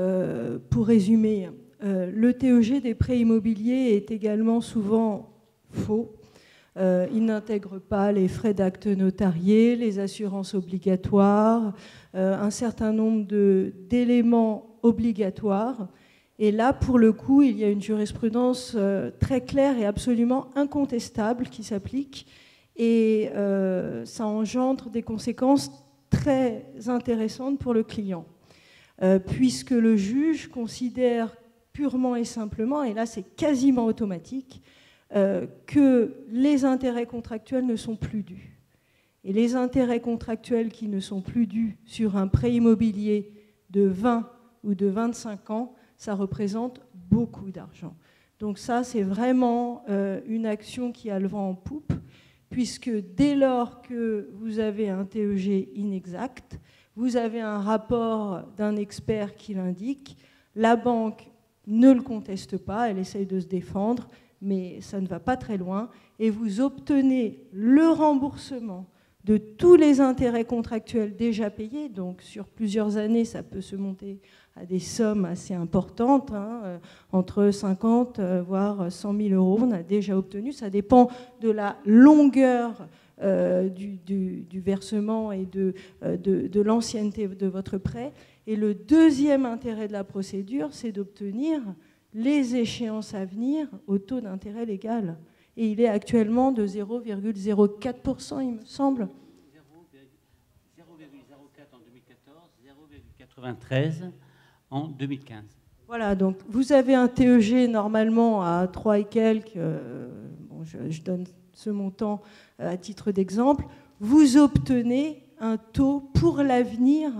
pour résumer, le TEG des prêts immobiliers est également souvent faux. Il n'intègre pas les frais d'actes notariés, les assurances obligatoires, un certain nombre d'éléments obligatoires. Et là, pour le coup, il y a une jurisprudence très claire et absolument incontestable qui s'applique. Et ça engendre des conséquences très intéressantes pour le client. Puisque le juge considère purement et simplement, et là c'est quasiment automatique, que les intérêts contractuels ne sont plus dus. Et les intérêts contractuels qui ne sont plus dus sur un prêt immobilier de 20 ou de 25 ans, ça représente beaucoup d'argent. Donc ça, c'est vraiment une action qui a le vent en poupe, puisque dès lors que vous avez un TEG inexact, vous avez un rapport d'un expert qui l'indique, la banque ne le conteste pas, elle essaye de se défendre, mais ça ne va pas très loin, et vous obtenez le remboursement de tous les intérêts contractuels déjà payés, donc sur plusieurs années, ça peut se monter à des sommes assez importantes, entre 50 voire 100 000 euros, on a déjà obtenu, ça dépend de la longueur du versement et de l'ancienneté de votre prêt. Et le deuxième intérêt de la procédure, c'est d'obtenir les échéances à venir au taux d'intérêt légal. Et il est actuellement de 0,04%, il me semble. 0,04 en 2014, 0,93 en 2015. Voilà, donc vous avez un TEG normalement à 3 et quelques, bon, je donne ce montant à titre d'exemple, vous obtenez un taux pour l'avenir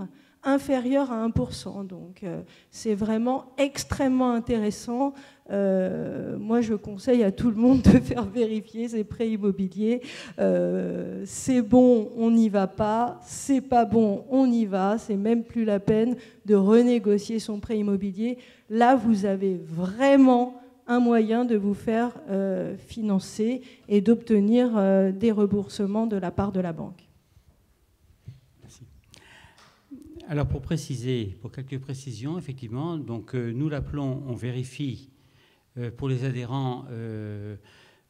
inférieur à 1%. Donc c'est vraiment extrêmement intéressant. Moi, je conseille à tout le monde de faire vérifier ses prêts immobiliers. C'est bon, on n'y va pas. C'est pas bon, on y va. C'est même plus la peine de renégocier son prêt immobilier. Là, vous avez vraiment un moyen de vous faire financer et d'obtenir des remboursements de la part de la banque. Alors pour préciser, pour quelques précisions, effectivement, donc nous l'appelons, on vérifie pour les adhérents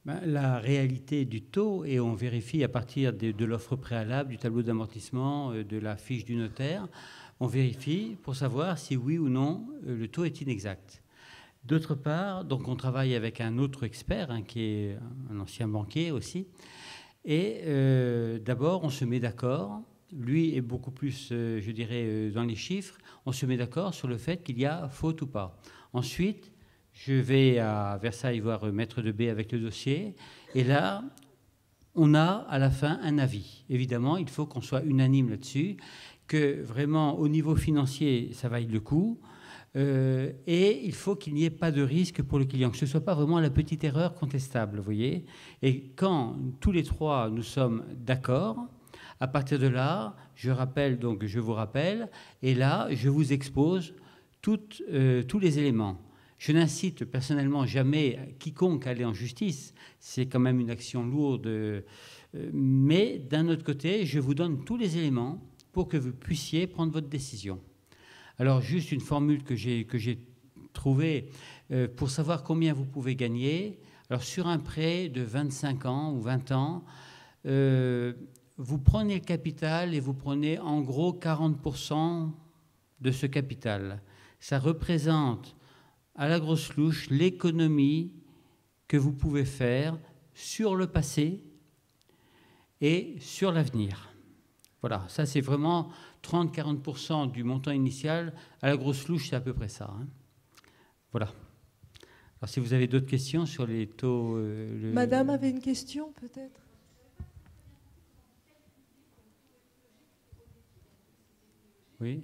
la réalité du taux et on vérifie à partir de l'offre préalable, du tableau d'amortissement, de la fiche du notaire, on vérifie pour savoir si oui ou non le taux est inexact. D'autre part, donc on travaille avec un autre expert qui est un ancien banquier aussi et d'abord on se met d'accord. Lui est beaucoup plus, je dirais, dans les chiffres. On se met d'accord sur le fait qu'il y a faute ou pas. Ensuite, je vais à Versailles voir Maître Debay avec le dossier. Et là, on a à la fin un avis. Évidemment, il faut qu'on soit unanime là-dessus, que vraiment, au niveau financier, ça vaille le coup. et il faut qu'il n'y ait pas de risque pour le client, que ce ne soit pas vraiment la petite erreur contestable, vous voyez. Et quand tous les trois nous sommes d'accord, à partir de là, je vous rappelle, et là, je vous expose tous les éléments. Je n'incite personnellement jamais quiconque à aller en justice, c'est quand même une action lourde, mais d'un autre côté, je vous donne tous les éléments pour que vous puissiez prendre votre décision. Alors, juste une formule que j'ai trouvée pour savoir combien vous pouvez gagner. Alors, sur un prêt de 25 ans ou 20 ans, vous prenez le capital et vous prenez en gros 40% de ce capital. Ça représente à la grosse louche l'économie que vous pouvez faire sur le passé et sur l'avenir. Voilà, ça c'est vraiment 30-40% du montant initial. À la grosse louche, c'est à peu près ça. Hein. Voilà. Alors si vous avez d'autres questions sur les taux... Madame avait une question peut-être ? Oui.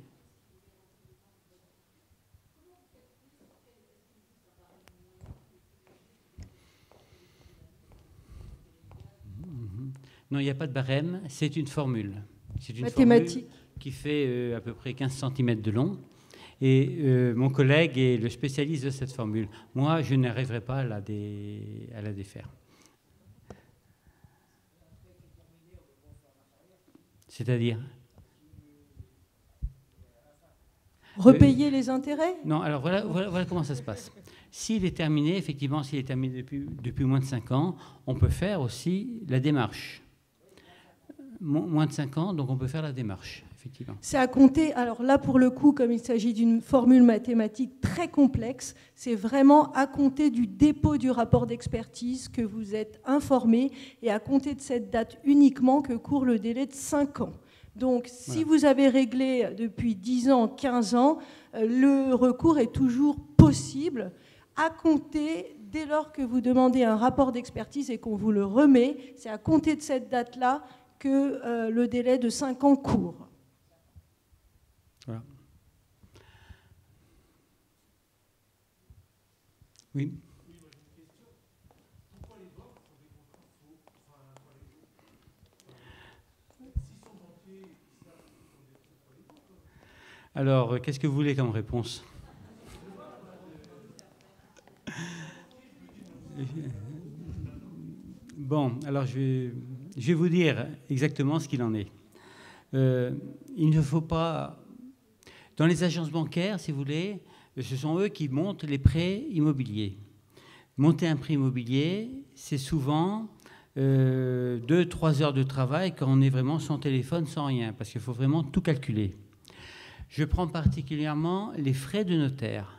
Non, il n'y a pas de barème, c'est une formule. C'est une mathématique formule qui fait à peu près 15 cm de long. Et mon collègue est le spécialiste de cette formule. Moi, je n'arriverai pas à la défaire. C'est-à-dire repayer les intérêts ? Non, alors voilà comment ça se passe. S'il est terminé, effectivement, s'il est terminé depuis moins de 5 ans, on peut faire aussi la démarche. Moins de 5 ans, donc on peut faire la démarche, effectivement. C'est à compter, alors là pour le coup, comme il s'agit d'une formule mathématique très complexe, c'est vraiment à compter du dépôt du rapport d'expertise que vous êtes informé et à compter de cette date uniquement que court le délai de 5 ans. Donc si vous avez réglé depuis 10 ans, 15 ans, le recours est toujours possible à compter dès lors que vous demandez un rapport d'expertise et qu'on vous le remet. C'est à compter de cette date-là que le délai de 5 ans court. Voilà. Oui. Alors, qu'est-ce que vous voulez comme réponse ? Bon, alors je vais vous dire exactement ce qu'il en est. Il ne faut pas... Dans les agences bancaires, si vous voulez, ce sont eux qui montent les prêts immobiliers. Monter un prêt immobilier, c'est souvent 2-3 heures de travail quand on est vraiment sans téléphone, sans rien, parce qu'il faut vraiment tout calculer. Je prends particulièrement les frais de notaire.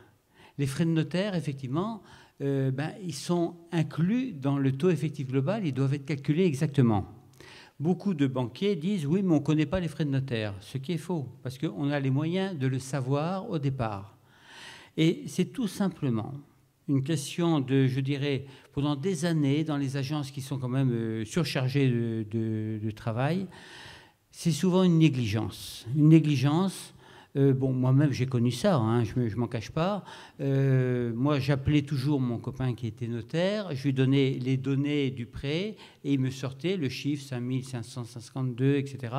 Les frais de notaire, effectivement, ils sont inclus dans le taux effectif global, ils doivent être calculés exactement. Beaucoup de banquiers disent « oui, mais on ne connaît pas les frais de notaire », ce qui est faux, parce qu'on a les moyens de le savoir au départ. Et c'est tout simplement une question de, je dirais, pendant des années, dans les agences qui sont quand même surchargées de travail, c'est souvent une négligence. Une négligence... bon, moi-même, j'ai connu ça, hein, je ne m'en cache pas. Moi, j'appelais toujours mon copain qui était notaire, je lui donnais les données du prêt et il me sortait le chiffre 5552, etc.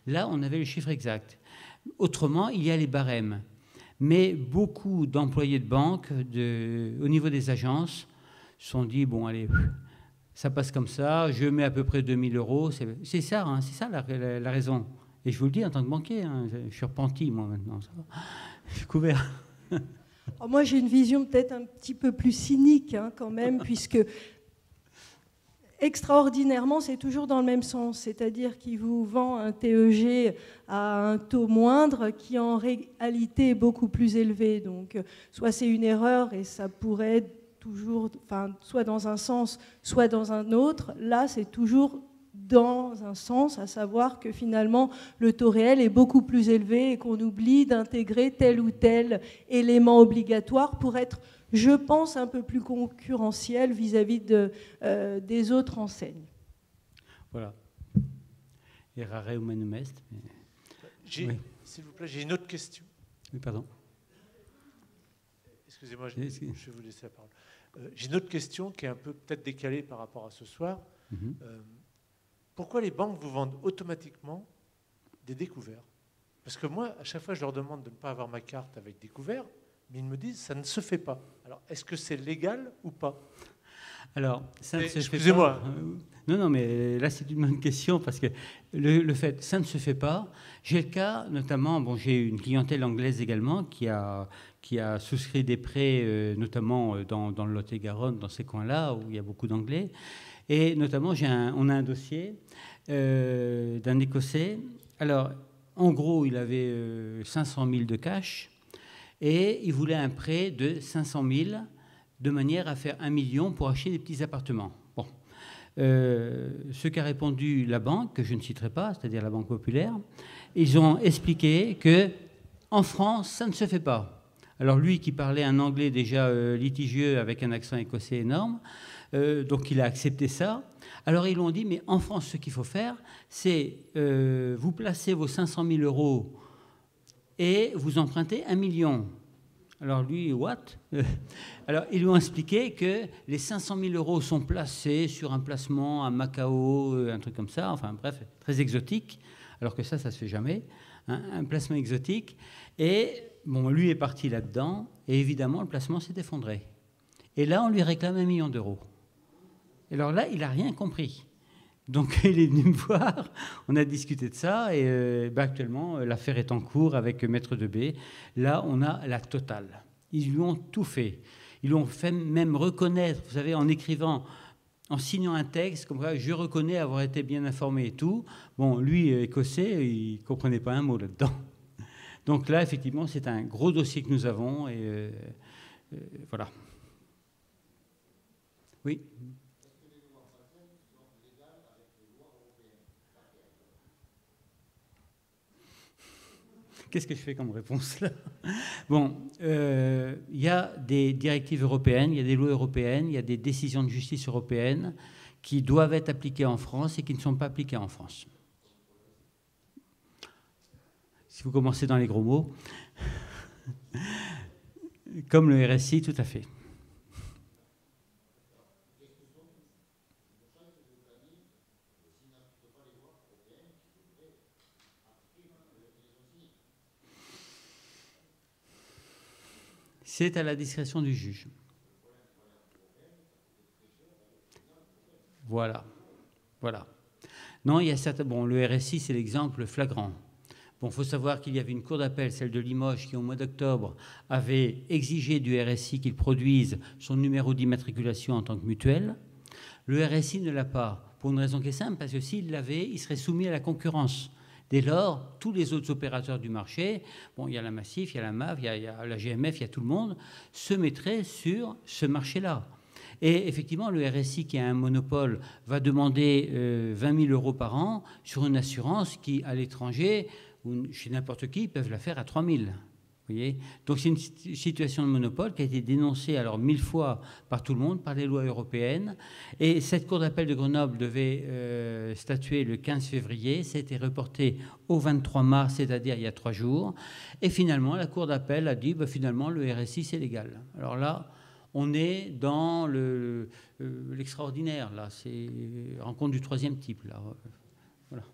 Là, on avait le chiffre exact. Autrement, il y a les barèmes. Mais beaucoup d'employés de banque, au niveau des agences, se sont dit, bon, allez, ça passe comme ça, je mets à peu près 2000 €. C'est ça, hein, c'est ça la raison. Et je vous le dis en tant que banquier, hein, je suis repenti, moi, maintenant. Ça va. Je suis couvert. Alors moi, j'ai une vision peut-être un petit peu plus cynique, hein, quand même, puisque extraordinairement, c'est toujours dans le même sens. C'est-à-dire qu'il vous vend un TEG à un taux moindre qui, en réalité, est beaucoup plus élevé. Donc, soit c'est une erreur et ça pourrait être toujours, enfin, soit dans un sens, soit dans un autre. Là, c'est toujours dans un sens, à savoir que finalement le taux réel est beaucoup plus élevé et qu'on oublie d'intégrer tel ou tel élément obligatoire pour être, je pense, un peu plus concurrentiel vis-à-vis des autres enseignes. Voilà. Errare humanum est. Oui. S'il vous plaît, j'ai une autre question. Oui, pardon. Excusez-moi, je vais vous laisser la parole. J'ai une autre question qui est un peu peut-être décalée par rapport à ce soir. Pourquoi les banques vous vendent automatiquement des découverts? Parce que moi, à chaque fois, je leur demande de ne pas avoir ma carte avec découvert, mais ils me disent ça ne se fait pas. Alors, est-ce que c'est légal ou pas? Alors, ça ne se fait pas. Excusez-moi. Non, mais là, c'est une bonne question parce que le fait, ça ne se fait pas. J'ai le cas, notamment, bon, j'ai une clientèle anglaise également qui a souscrit des prêts, notamment dans le Lot-et-Garonne, dans ces coins-là où il y a beaucoup d'anglais. Et notamment, on a un dossier d'un Écossais. Alors, en gros, il avait 500 000 de cash et il voulait un prêt de 500 000 de manière à faire 1 million pour acheter des petits appartements. Bon. Ce qu'a répondu la banque, que je ne citerai pas, c'est-à-dire la Banque Populaire, ils ont expliqué qu'en France, ça ne se fait pas. Alors lui qui parlait un anglais déjà litigieux avec un accent écossais énorme, donc il a accepté ça. Alors ils lui ont dit, mais en France, ce qu'il faut faire, c'est vous placez vos 500 000 euros et vous empruntez 1 million. Alors lui, what? Alors ils lui ont expliqué que les 500 000 euros sont placés sur un placement à Macao, un truc comme ça, enfin bref, très exotique, alors que ça se fait jamais, hein, un placement exotique. Et bon, lui est parti là-dedans, et évidemment, le placement s'est effondré. Et là, on lui réclame 1 million d'euros. Et alors là, il n'a rien compris. Donc il est venu me voir, on a discuté de ça, et actuellement, l'affaire est en cours avec Maître Debé. Là, on a la totale. Ils lui ont tout fait. Ils l'ont fait même reconnaître, vous savez, en écrivant, en signant un texte, comme ça, je reconnais avoir été bien informé et tout. Bon, lui, écossais, il ne comprenait pas un mot là-dedans. Donc là, effectivement, c'est un gros dossier que nous avons, et voilà. Oui. Qu'est-ce que je fais comme réponse là? Bon, il y a des directives européennes, il y a des lois européennes, il y a des décisions de justice européennes qui doivent être appliquées en France et qui ne sont pas appliquées en France. Si vous commencez dans les gros mots, comme le RSI, tout à fait. C'est à la discrétion du juge. Voilà. Voilà. Non, il y a certains... Bon, le RSI, c'est l'exemple flagrant. Bon, il faut savoir qu'il y avait une cour d'appel, celle de Limoges, qui au mois d'octobre avait exigé du RSI qu'il produise son numéro d'immatriculation en tant que mutuelle. Le RSI ne l'a pas, pour une raison qui est simple, parce que s'il l'avait, il serait soumis à la concurrence. Dès lors, tous les autres opérateurs du marché, bon, il y a la Massif, il y a la MAV, il y a la GMF, il y a tout le monde, se mettraient sur ce marché-là. Et effectivement, le RSI, qui a un monopole, va demander 20 000 euros par an sur une assurance qui, à l'étranger, ou chez n'importe qui, peuvent la faire à 3 000. Vous voyez ? Donc c'est une situation de monopole qui a été dénoncée alors 1000 fois par tout le monde, par les lois européennes. Et cette cour d'appel de Grenoble devait statuer le 15 février. Ça a été reporté au 23 mars, c'est-à-dire il y a 3 jours. Et finalement, la cour d'appel a dit, finalement, le RSI, c'est légal. Alors là, on est dans l'extraordinaire. Là, c'est rencontre du 3e type. Là. Voilà.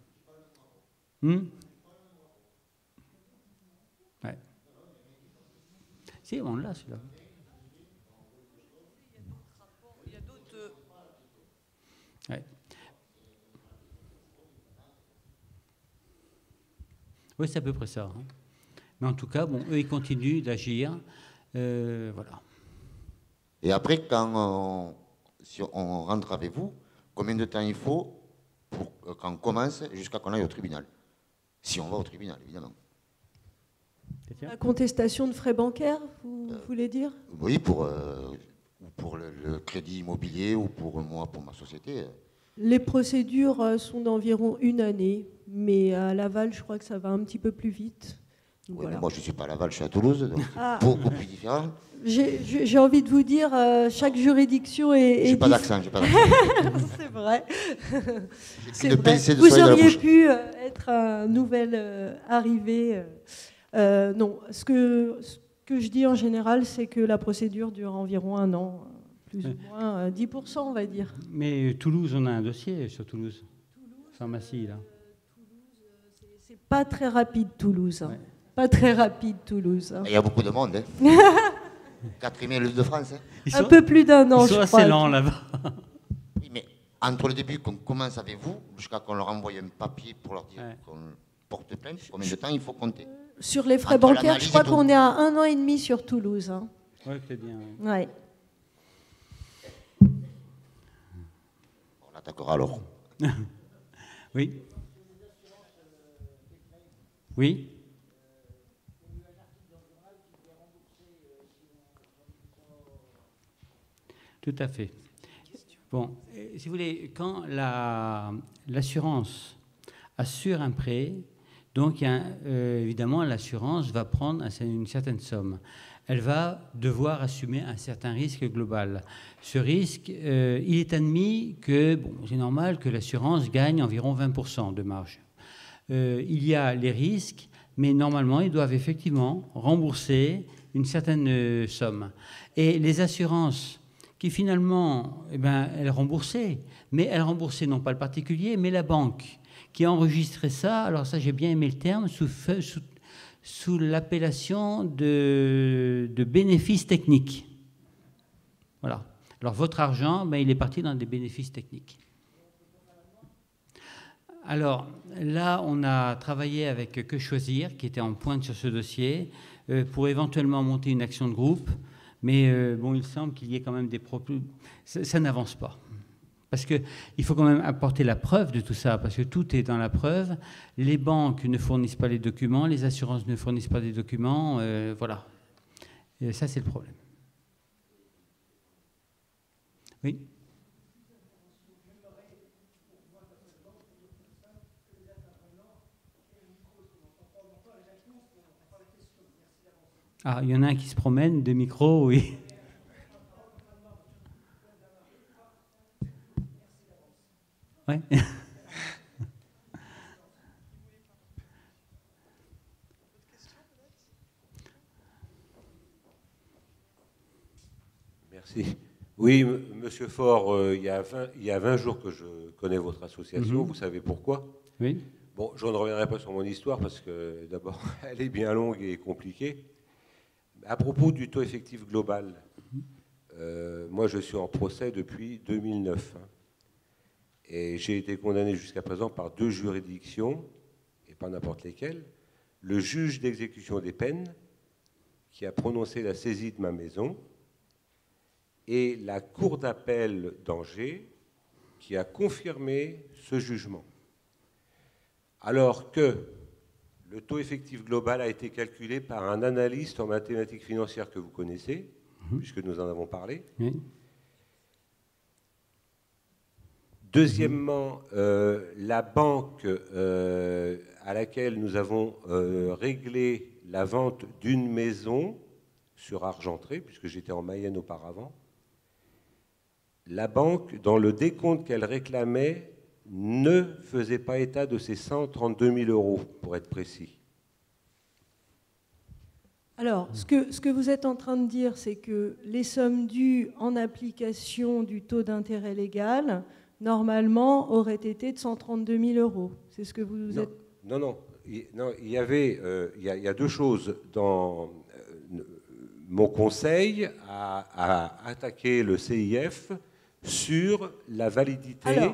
Ouais. Si, on l'a, celui-là. Il y a d'autres... Ouais. Oui, c'est à peu près ça. Hein. Mais en tout cas, bon, eux, ils continuent d'agir. Voilà. Et après, si on rentre avec vous, combien de temps il faut pour qu'on commence jusqu'à qu'on aille au tribunal? Si on va au tribunal, évidemment. La contestation de frais bancaires, vous voulez dire? Oui, pour le crédit immobilier ou pour moi, pour ma société. Les procédures sont d'environ 1 année, mais à Laval, je crois que ça va un petit peu plus vite. Oui, voilà. Moi, je ne suis pas à Laval, je suis à Toulouse, donc beaucoup plus différent. J'ai envie de vous dire, chaque juridiction est... J'ai pas d'accent, C'est vrai. C'est vrai. Vous auriez pu être un nouvel arrivé. Non, ce que que je dis en général, c'est que la procédure dure environ 1 an, plus ou moins 10%, on va dire. Mais Toulouse, on a un dossier sur Toulouse. Pharmacie, là. C'est pas très rapide, Toulouse. Hein. Ouais. Pas très rapide, Toulouse. Hein. Il y a beaucoup de monde. Hein. 4e Île-de-France. Hein. Un peu plus d'1 an, je crois. Ils sont assez lents là-bas. Oui, mais entre le début qu'on commence avec vous, jusqu'à qu'on leur envoie un papier pour leur dire qu'on porte plainte, combien de temps il faut compter? Sur les frais bancaires, je crois qu'on est à 1 an et demi sur Toulouse. Hein. Oui, c'est bien. Ouais. On attaquera alors. Oui. Oui. Tout à fait. Bon, si vous voulez, quand l'assurance assure un prêt, donc évidemment l'assurance va prendre une certaine somme. Elle va devoir assumer un certain risque global. Ce risque, il est admis que, bon, c'est normal que l'assurance gagne environ 20% de marge. Il y a les risques, mais normalement, ils doivent effectivement rembourser une certaine somme. Et les assurances qui finalement, elles remboursaient, mais elles remboursaient non pas le particulier, mais la banque qui a enregistré ça, alors ça j'ai bien aimé le terme, sous l'appellation de bénéfices techniques. Voilà. Alors votre argent, il est parti dans des bénéfices techniques. Alors là, on a travaillé avec Que Choisir, qui était en pointe sur ce dossier, pour éventuellement monter une action de groupe. Mais bon, il semble qu'il y ait quand même des problèmes. Ça n'avance pas. Parce qu'il faut quand même apporter la preuve de tout ça, parce que tout est dans la preuve. Les banques ne fournissent pas les documents, les assurances ne fournissent pas des documents. Voilà. Et ça, c'est le problème. Oui. Ah, il y en a un qui se promène, des micros, oui. Ouais. Merci. Oui, Monsieur Faure, il y a 20 jours que je connais votre association. Vous savez pourquoi? Oui. Bon, je ne reviendrai pas sur mon histoire parce que d'abord, elle est bien longue et compliquée. À propos du taux effectif global, moi je suis en procès depuis 2009. Et j'ai été condamné jusqu'à présent par 2 juridictions, et pas n'importe lesquelles. Le juge d'exécution des peines, qui a prononcé la saisie de ma maison, et la Cour d'appel d'Angers, qui a confirmé ce jugement. Alors que le taux effectif global a été calculé par un analyste en mathématiques financières que vous connaissez, puisque nous en avons parlé. Oui. Deuxièmement, la banque à laquelle nous avons réglé la vente d'une maison sur Argentré, puisque j'étais en Mayenne auparavant, la banque, dans le décompte qu'elle réclamait, ne faisait pas état de ces 132 000 euros, pour être précis. Alors, ce que vous êtes en train de dire, c'est que les sommes dues en application du taux d'intérêt légal, normalement, auraient été de 132 000 euros. C'est ce que vous êtes... Non. Il y a 2 choses. Dans mon conseil a attaqué le CIF sur la validité,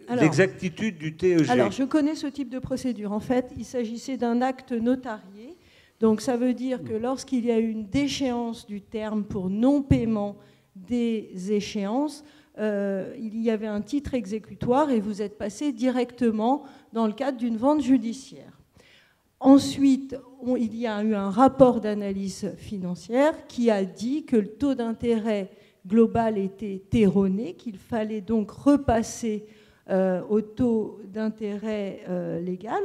l'exactitude du TEG. Alors, je connais ce type de procédure. En fait, il s'agissait d'un acte notarié. Donc, ça veut dire que lorsqu'il y a une déchéance du terme pour non-paiement des échéances, il y avait un titre exécutoire et vous êtes passé directement dans le cadre d'une vente judiciaire. Ensuite, il y a eu un rapport d'analyse financière qui a dit que le taux d'intérêt global était erroné, qu'il fallait donc repasser au taux d'intérêt légal.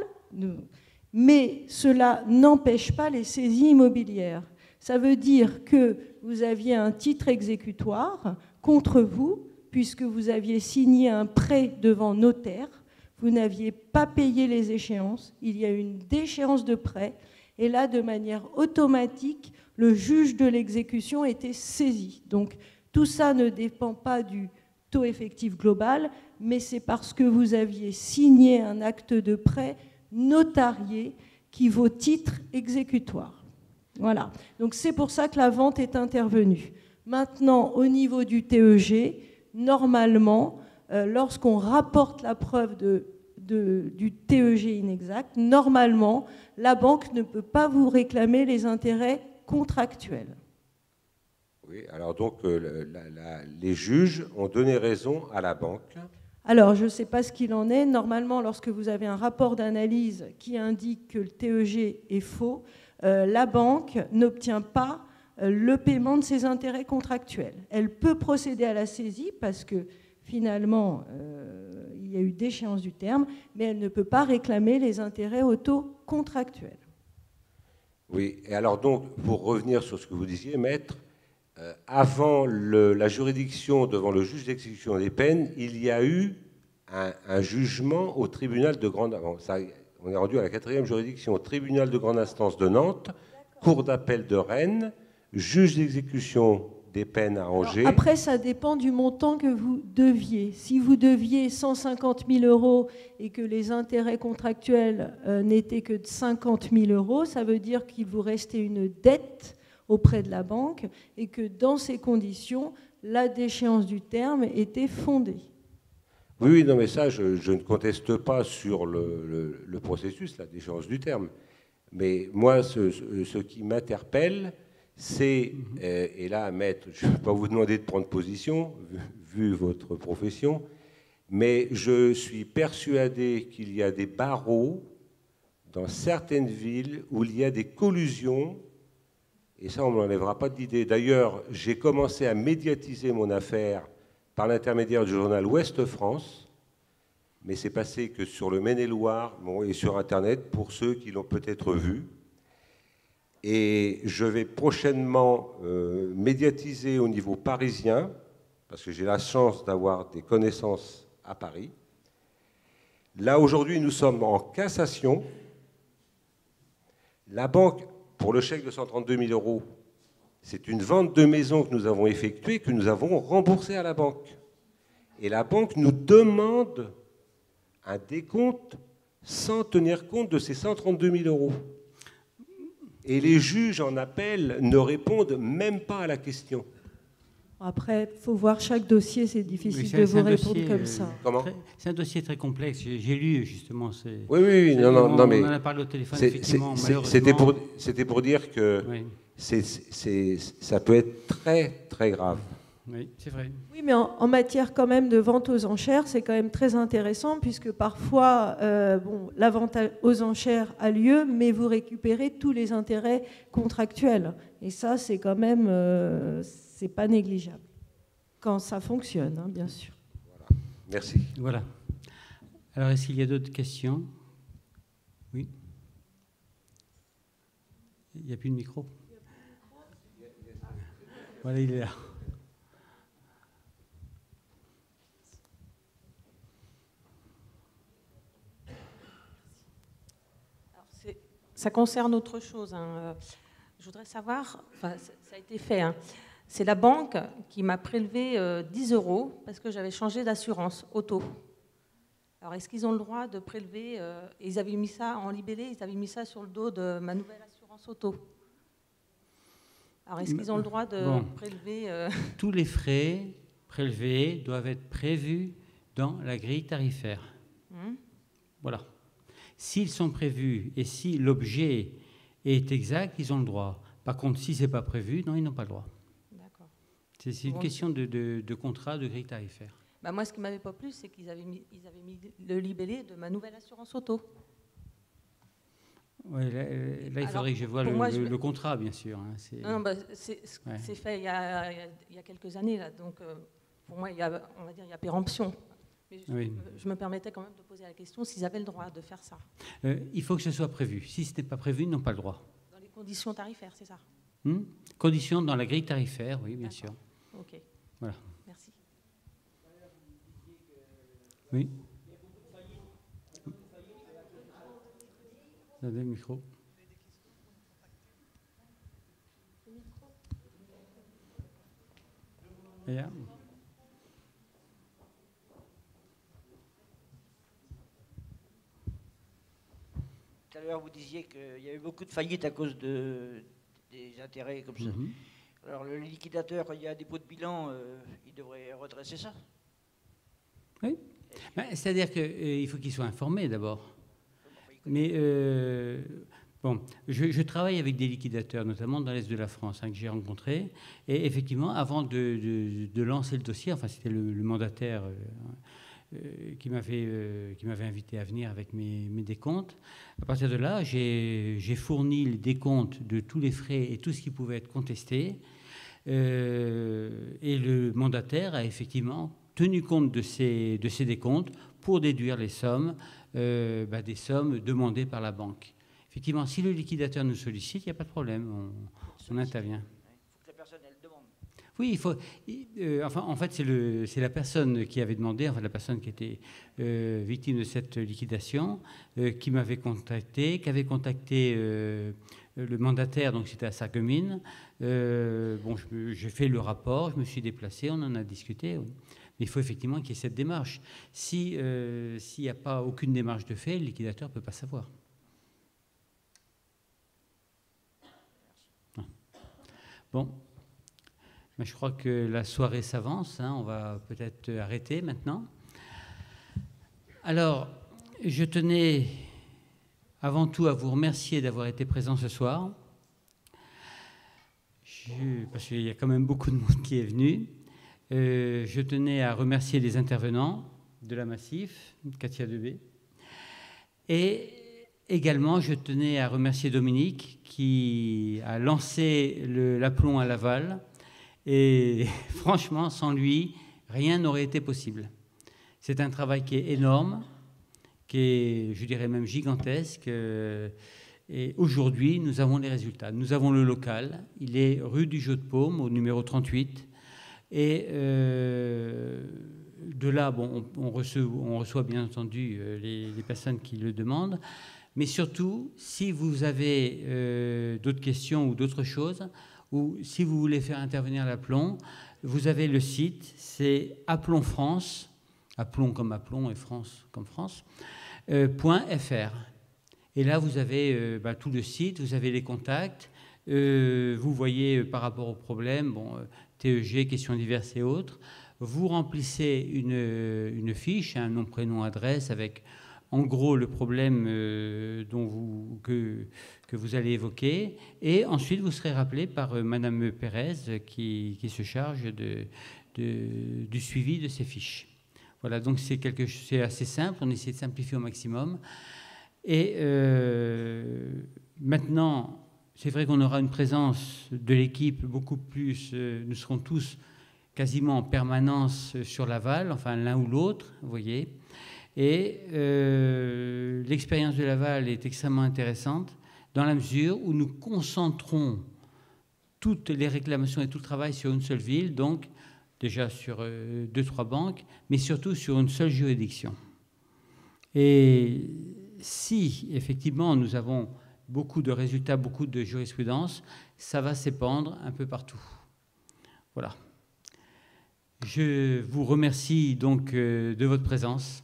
Mais cela n'empêche pas les saisies immobilières. Ça veut dire que vous aviez un titre exécutoire contre vous, puisque vous aviez signé un prêt devant notaire, vous n'aviez pas payé les échéances, il y a eu une déchéance de prêt, Et là, de manière automatique, le juge de l'exécution était saisi. Donc, tout ça ne dépend pas du taux effectif global, mais c'est parce que vous aviez signé un acte de prêt notarié qui vaut titre exécutoire. Voilà. Donc, c'est pour ça que la vente est intervenue. Maintenant, au niveau du TEG, normalement, lorsqu'on rapporte la preuve du TEG inexact, normalement, la banque ne peut pas vous réclamer les intérêts contractuels. Oui, alors donc les juges ont donné raison à la banque. Alors, je ne sais pas ce qu'il en est. Normalement, lorsque vous avez un rapport d'analyse qui indique que le TEG est faux, la banque n'obtient pas le paiement de ses intérêts contractuels. Elle peut procéder à la saisie parce que finalement, il y a eu déchéance du terme, mais elle ne peut pas réclamer les intérêts au taux contractuel. Oui, et alors donc, pour revenir sur ce que vous disiez, maître, avant la juridiction devant le juge d'exécution des peines, il y a eu un jugement au tribunal de grande instance. On est rendu à la 4e juridiction, au tribunal de grande instance de Nantes, cour d'appel de Rennes, juge d'exécution des peines à Angers. Alors, après, ça dépend du montant que vous deviez. Si vous deviez 150 000 € et que les intérêts contractuels n'étaient que de 50 000 €, ça veut dire qu'il vous restait une dette auprès de la banque et que dans ces conditions, la déchéance du terme était fondée. Oui, non, mais ça, je ne conteste pas sur le processus, la déchéance du terme. Mais moi, ce qui m'interpelle, c'est, et là, maître, je ne vais pas vous demander de prendre position, vu votre profession, mais je suis persuadé qu'il y a des barreaux dans certaines villes où il y a des collusions. Et ça, on ne m'enlèvera pas d'idée. D'ailleurs, j'ai commencé à médiatiser mon affaire par l'intermédiaire du journal Ouest France, mais c'est passé que sur le Maine-et-Loire et sur Internet, pour ceux qui l'ont peut-être vu. Et je vais prochainement médiatiser au niveau parisien, parce que j'ai la chance d'avoir des connaissances à Paris. Là, aujourd'hui, nous sommes en cassation. La banque... Pour le chèque de 132 000 €, c'est une vente de maison que nous avons effectuée, que nous avons remboursée à la banque. Et la banque nous demande un décompte sans tenir compte de ces 132 000 €. Et les juges en appel ne répondent même pas à la question. Après, il faut voir chaque dossier, c'est difficile de vous répondre comme ça. Comment ? C'est un dossier très complexe. J'ai lu justement. Oui, non, mais on en a parlé au téléphone, effectivement, c'était pour dire que ça peut être très, très grave. Oui, c'est vrai. Oui, mais en matière quand même de vente aux enchères, c'est quand même très intéressant puisque parfois, la vente aux enchères a lieu, mais vous récupérez tous les intérêts contractuels. Et ça, c'est quand même... c'est pas négligeable. Quand ça fonctionne, hein, bien sûr. Voilà. Merci. Voilà. Alors, est-ce qu'il y a d'autres questions ? Oui. Il n'y a plus de micro ? Voilà, il est là. Alors, ça concerne autre chose. Hein. Je voudrais savoir, enfin, ça a été fait, hein. C'est la banque qui m'a prélevé 10 € parce que j'avais changé d'assurance auto. Alors, est-ce qu'ils ont le droit de prélever ils avaient mis ça en libellé, ils avaient mis ça sur le dos de ma nouvelle assurance auto. Alors, est-ce qu'ils ont le droit de prélever Tous les frais prélevés doivent être prévus dans la grille tarifaire. Voilà. S'ils sont prévus et si l'objet est exact, ils ont le droit. Par contre, si ce n'est pas prévu, non, ils n'ont pas le droit. D'accord. C'est une question de contrat, de grille tarifaire. Bah moi, ce qui ne m'avait pas plu, c'est qu'ils avaient mis le libellé de ma nouvelle assurance auto. Oui, là il faudrait que je voie le contrat, bien sûr. Hein, non, c'est fait il y a quelques années, là, donc pour moi, on va dire il y a péremption. Mais je me permettais quand même de poser la question s'ils avaient le droit de faire ça. Il faut que ce soit prévu. Si ce n'est pas prévu, ils n'ont pas le droit. Dans les conditions tarifaires, c'est ça ? Conditions dans la grille tarifaire, oui, bien sûr. Ok. Voilà. Merci. Oui. Vous avez le micro. Yeah. Tout à l'heure, vous disiez qu'il y avait beaucoup de faillites à cause des intérêts comme ça. Alors, le liquidateur, quand il y a un dépôt de bilan, il devrait redresser ça? Oui. C'est-à-dire qu'il faut qu'il soit informé d'abord. Mais bon, je travaille avec des liquidateurs, notamment dans l'Est de la France, que j'ai rencontrés. Et effectivement, avant de lancer le dossier, enfin, c'était le mandataire qui m'avait invité à venir avec mes décomptes. À partir de là, j'ai fourni les décomptes de tous les frais et tout ce qui pouvait être contesté. Et le mandataire a effectivement tenu compte de ces décomptes pour déduire les sommes, des sommes demandées par la banque. Effectivement, si le liquidateur nous sollicite, il n'y a pas de problème, on intervient. Il faut que la personne, elle demande. Oui, il faut. En fait, c'est la personne qui avait demandé, enfin la personne qui était victime de cette liquidation, qui m'avait contacté, qui avait contacté le mandataire, donc c'était à Sarreguemines. J'ai fait le rapport, je me suis déplacé, on en a discuté. Mais il faut effectivement qu'il y ait cette démarche. S'il n'y a pas aucune démarche de fait, le liquidateur ne peut pas savoir. Bon. Mais je crois que la soirée s'avance. On va peut-être arrêter maintenant. Alors, je tenais avant tout à vous remercier d'avoir été présent ce soir. Parce qu'il y a quand même beaucoup de monde qui est venu. Je tenais à remercier les intervenants de la Massif, Katia Debé. Et également, je tenais à remercier Dominique qui a lancé l'aplomb à Laval. Et franchement, sans lui, rien n'aurait été possible. C'est un travail qui est énorme, qui est, je dirais même gigantesque. Et aujourd'hui, nous avons les résultats. Nous avons le local. Il est rue du Jeu de Paume, au numéro 38. Et de là, on reçoit bien entendu les personnes qui le demandent. Mais surtout, si vous avez d'autres questions ou d'autres choses, ou si vous voulez faire intervenir l'aplomb, vous avez le site, c'est Aplomb France, aplomb comme aplomb et France comme France, .fr. Et là, vous avez tout le site, vous avez les contacts, vous voyez par rapport au problème, TEG, questions diverses et autres, vous remplissez une fiche, un nom, prénom, adresse, avec en gros le problème que vous allez évoquer, et ensuite vous serez rappelé par Madame Pérez qui se charge du suivi de ces fiches. Voilà, donc c'est assez simple, on essaie de simplifier au maximum. Et maintenant, c'est vrai qu'on aura une présence de l'équipe beaucoup plus, nous serons tous quasiment en permanence sur Laval, enfin l'un ou l'autre, vous voyez. Et l'expérience de Laval est extrêmement intéressante dans la mesure où nous concentrons toutes les réclamations et tout le travail sur une seule ville, donc déjà sur 2-3 banques, mais surtout sur une seule juridiction. Et si effectivement nous avons beaucoup de résultats, beaucoup de jurisprudence, ça va s'épandre un peu partout. Voilà. Je vous remercie donc de votre présence.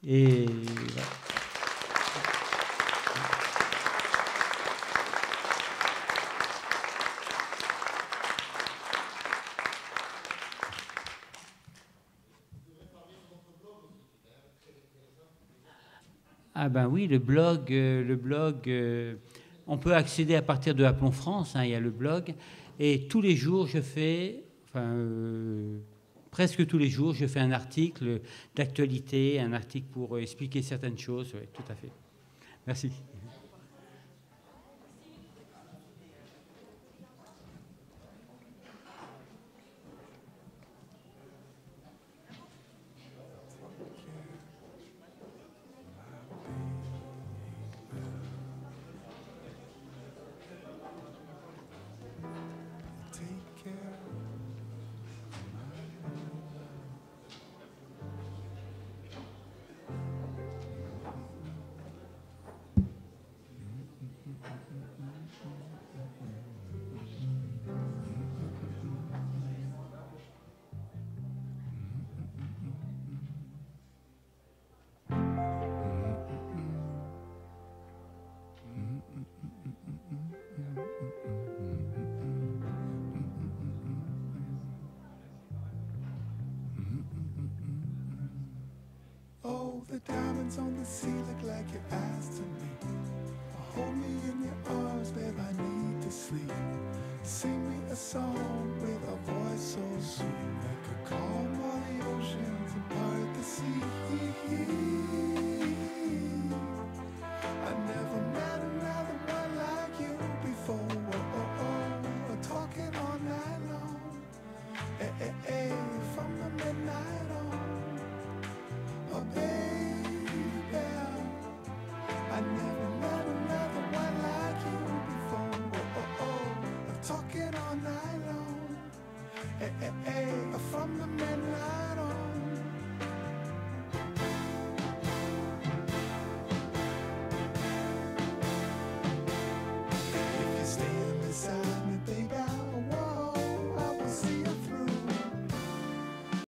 Et voilà. Ah ben oui, le blog, on peut accéder à partir de Aplomb France, il y a le blog, et tous les jours je fais, presque tous les jours, je fais un article d'actualité, un article pour expliquer certaines choses, oui, tout à fait. Merci. the diamonds on the sea look like your eyes to me. Hold me in your arms, babe, I need to sleep. Sing me a song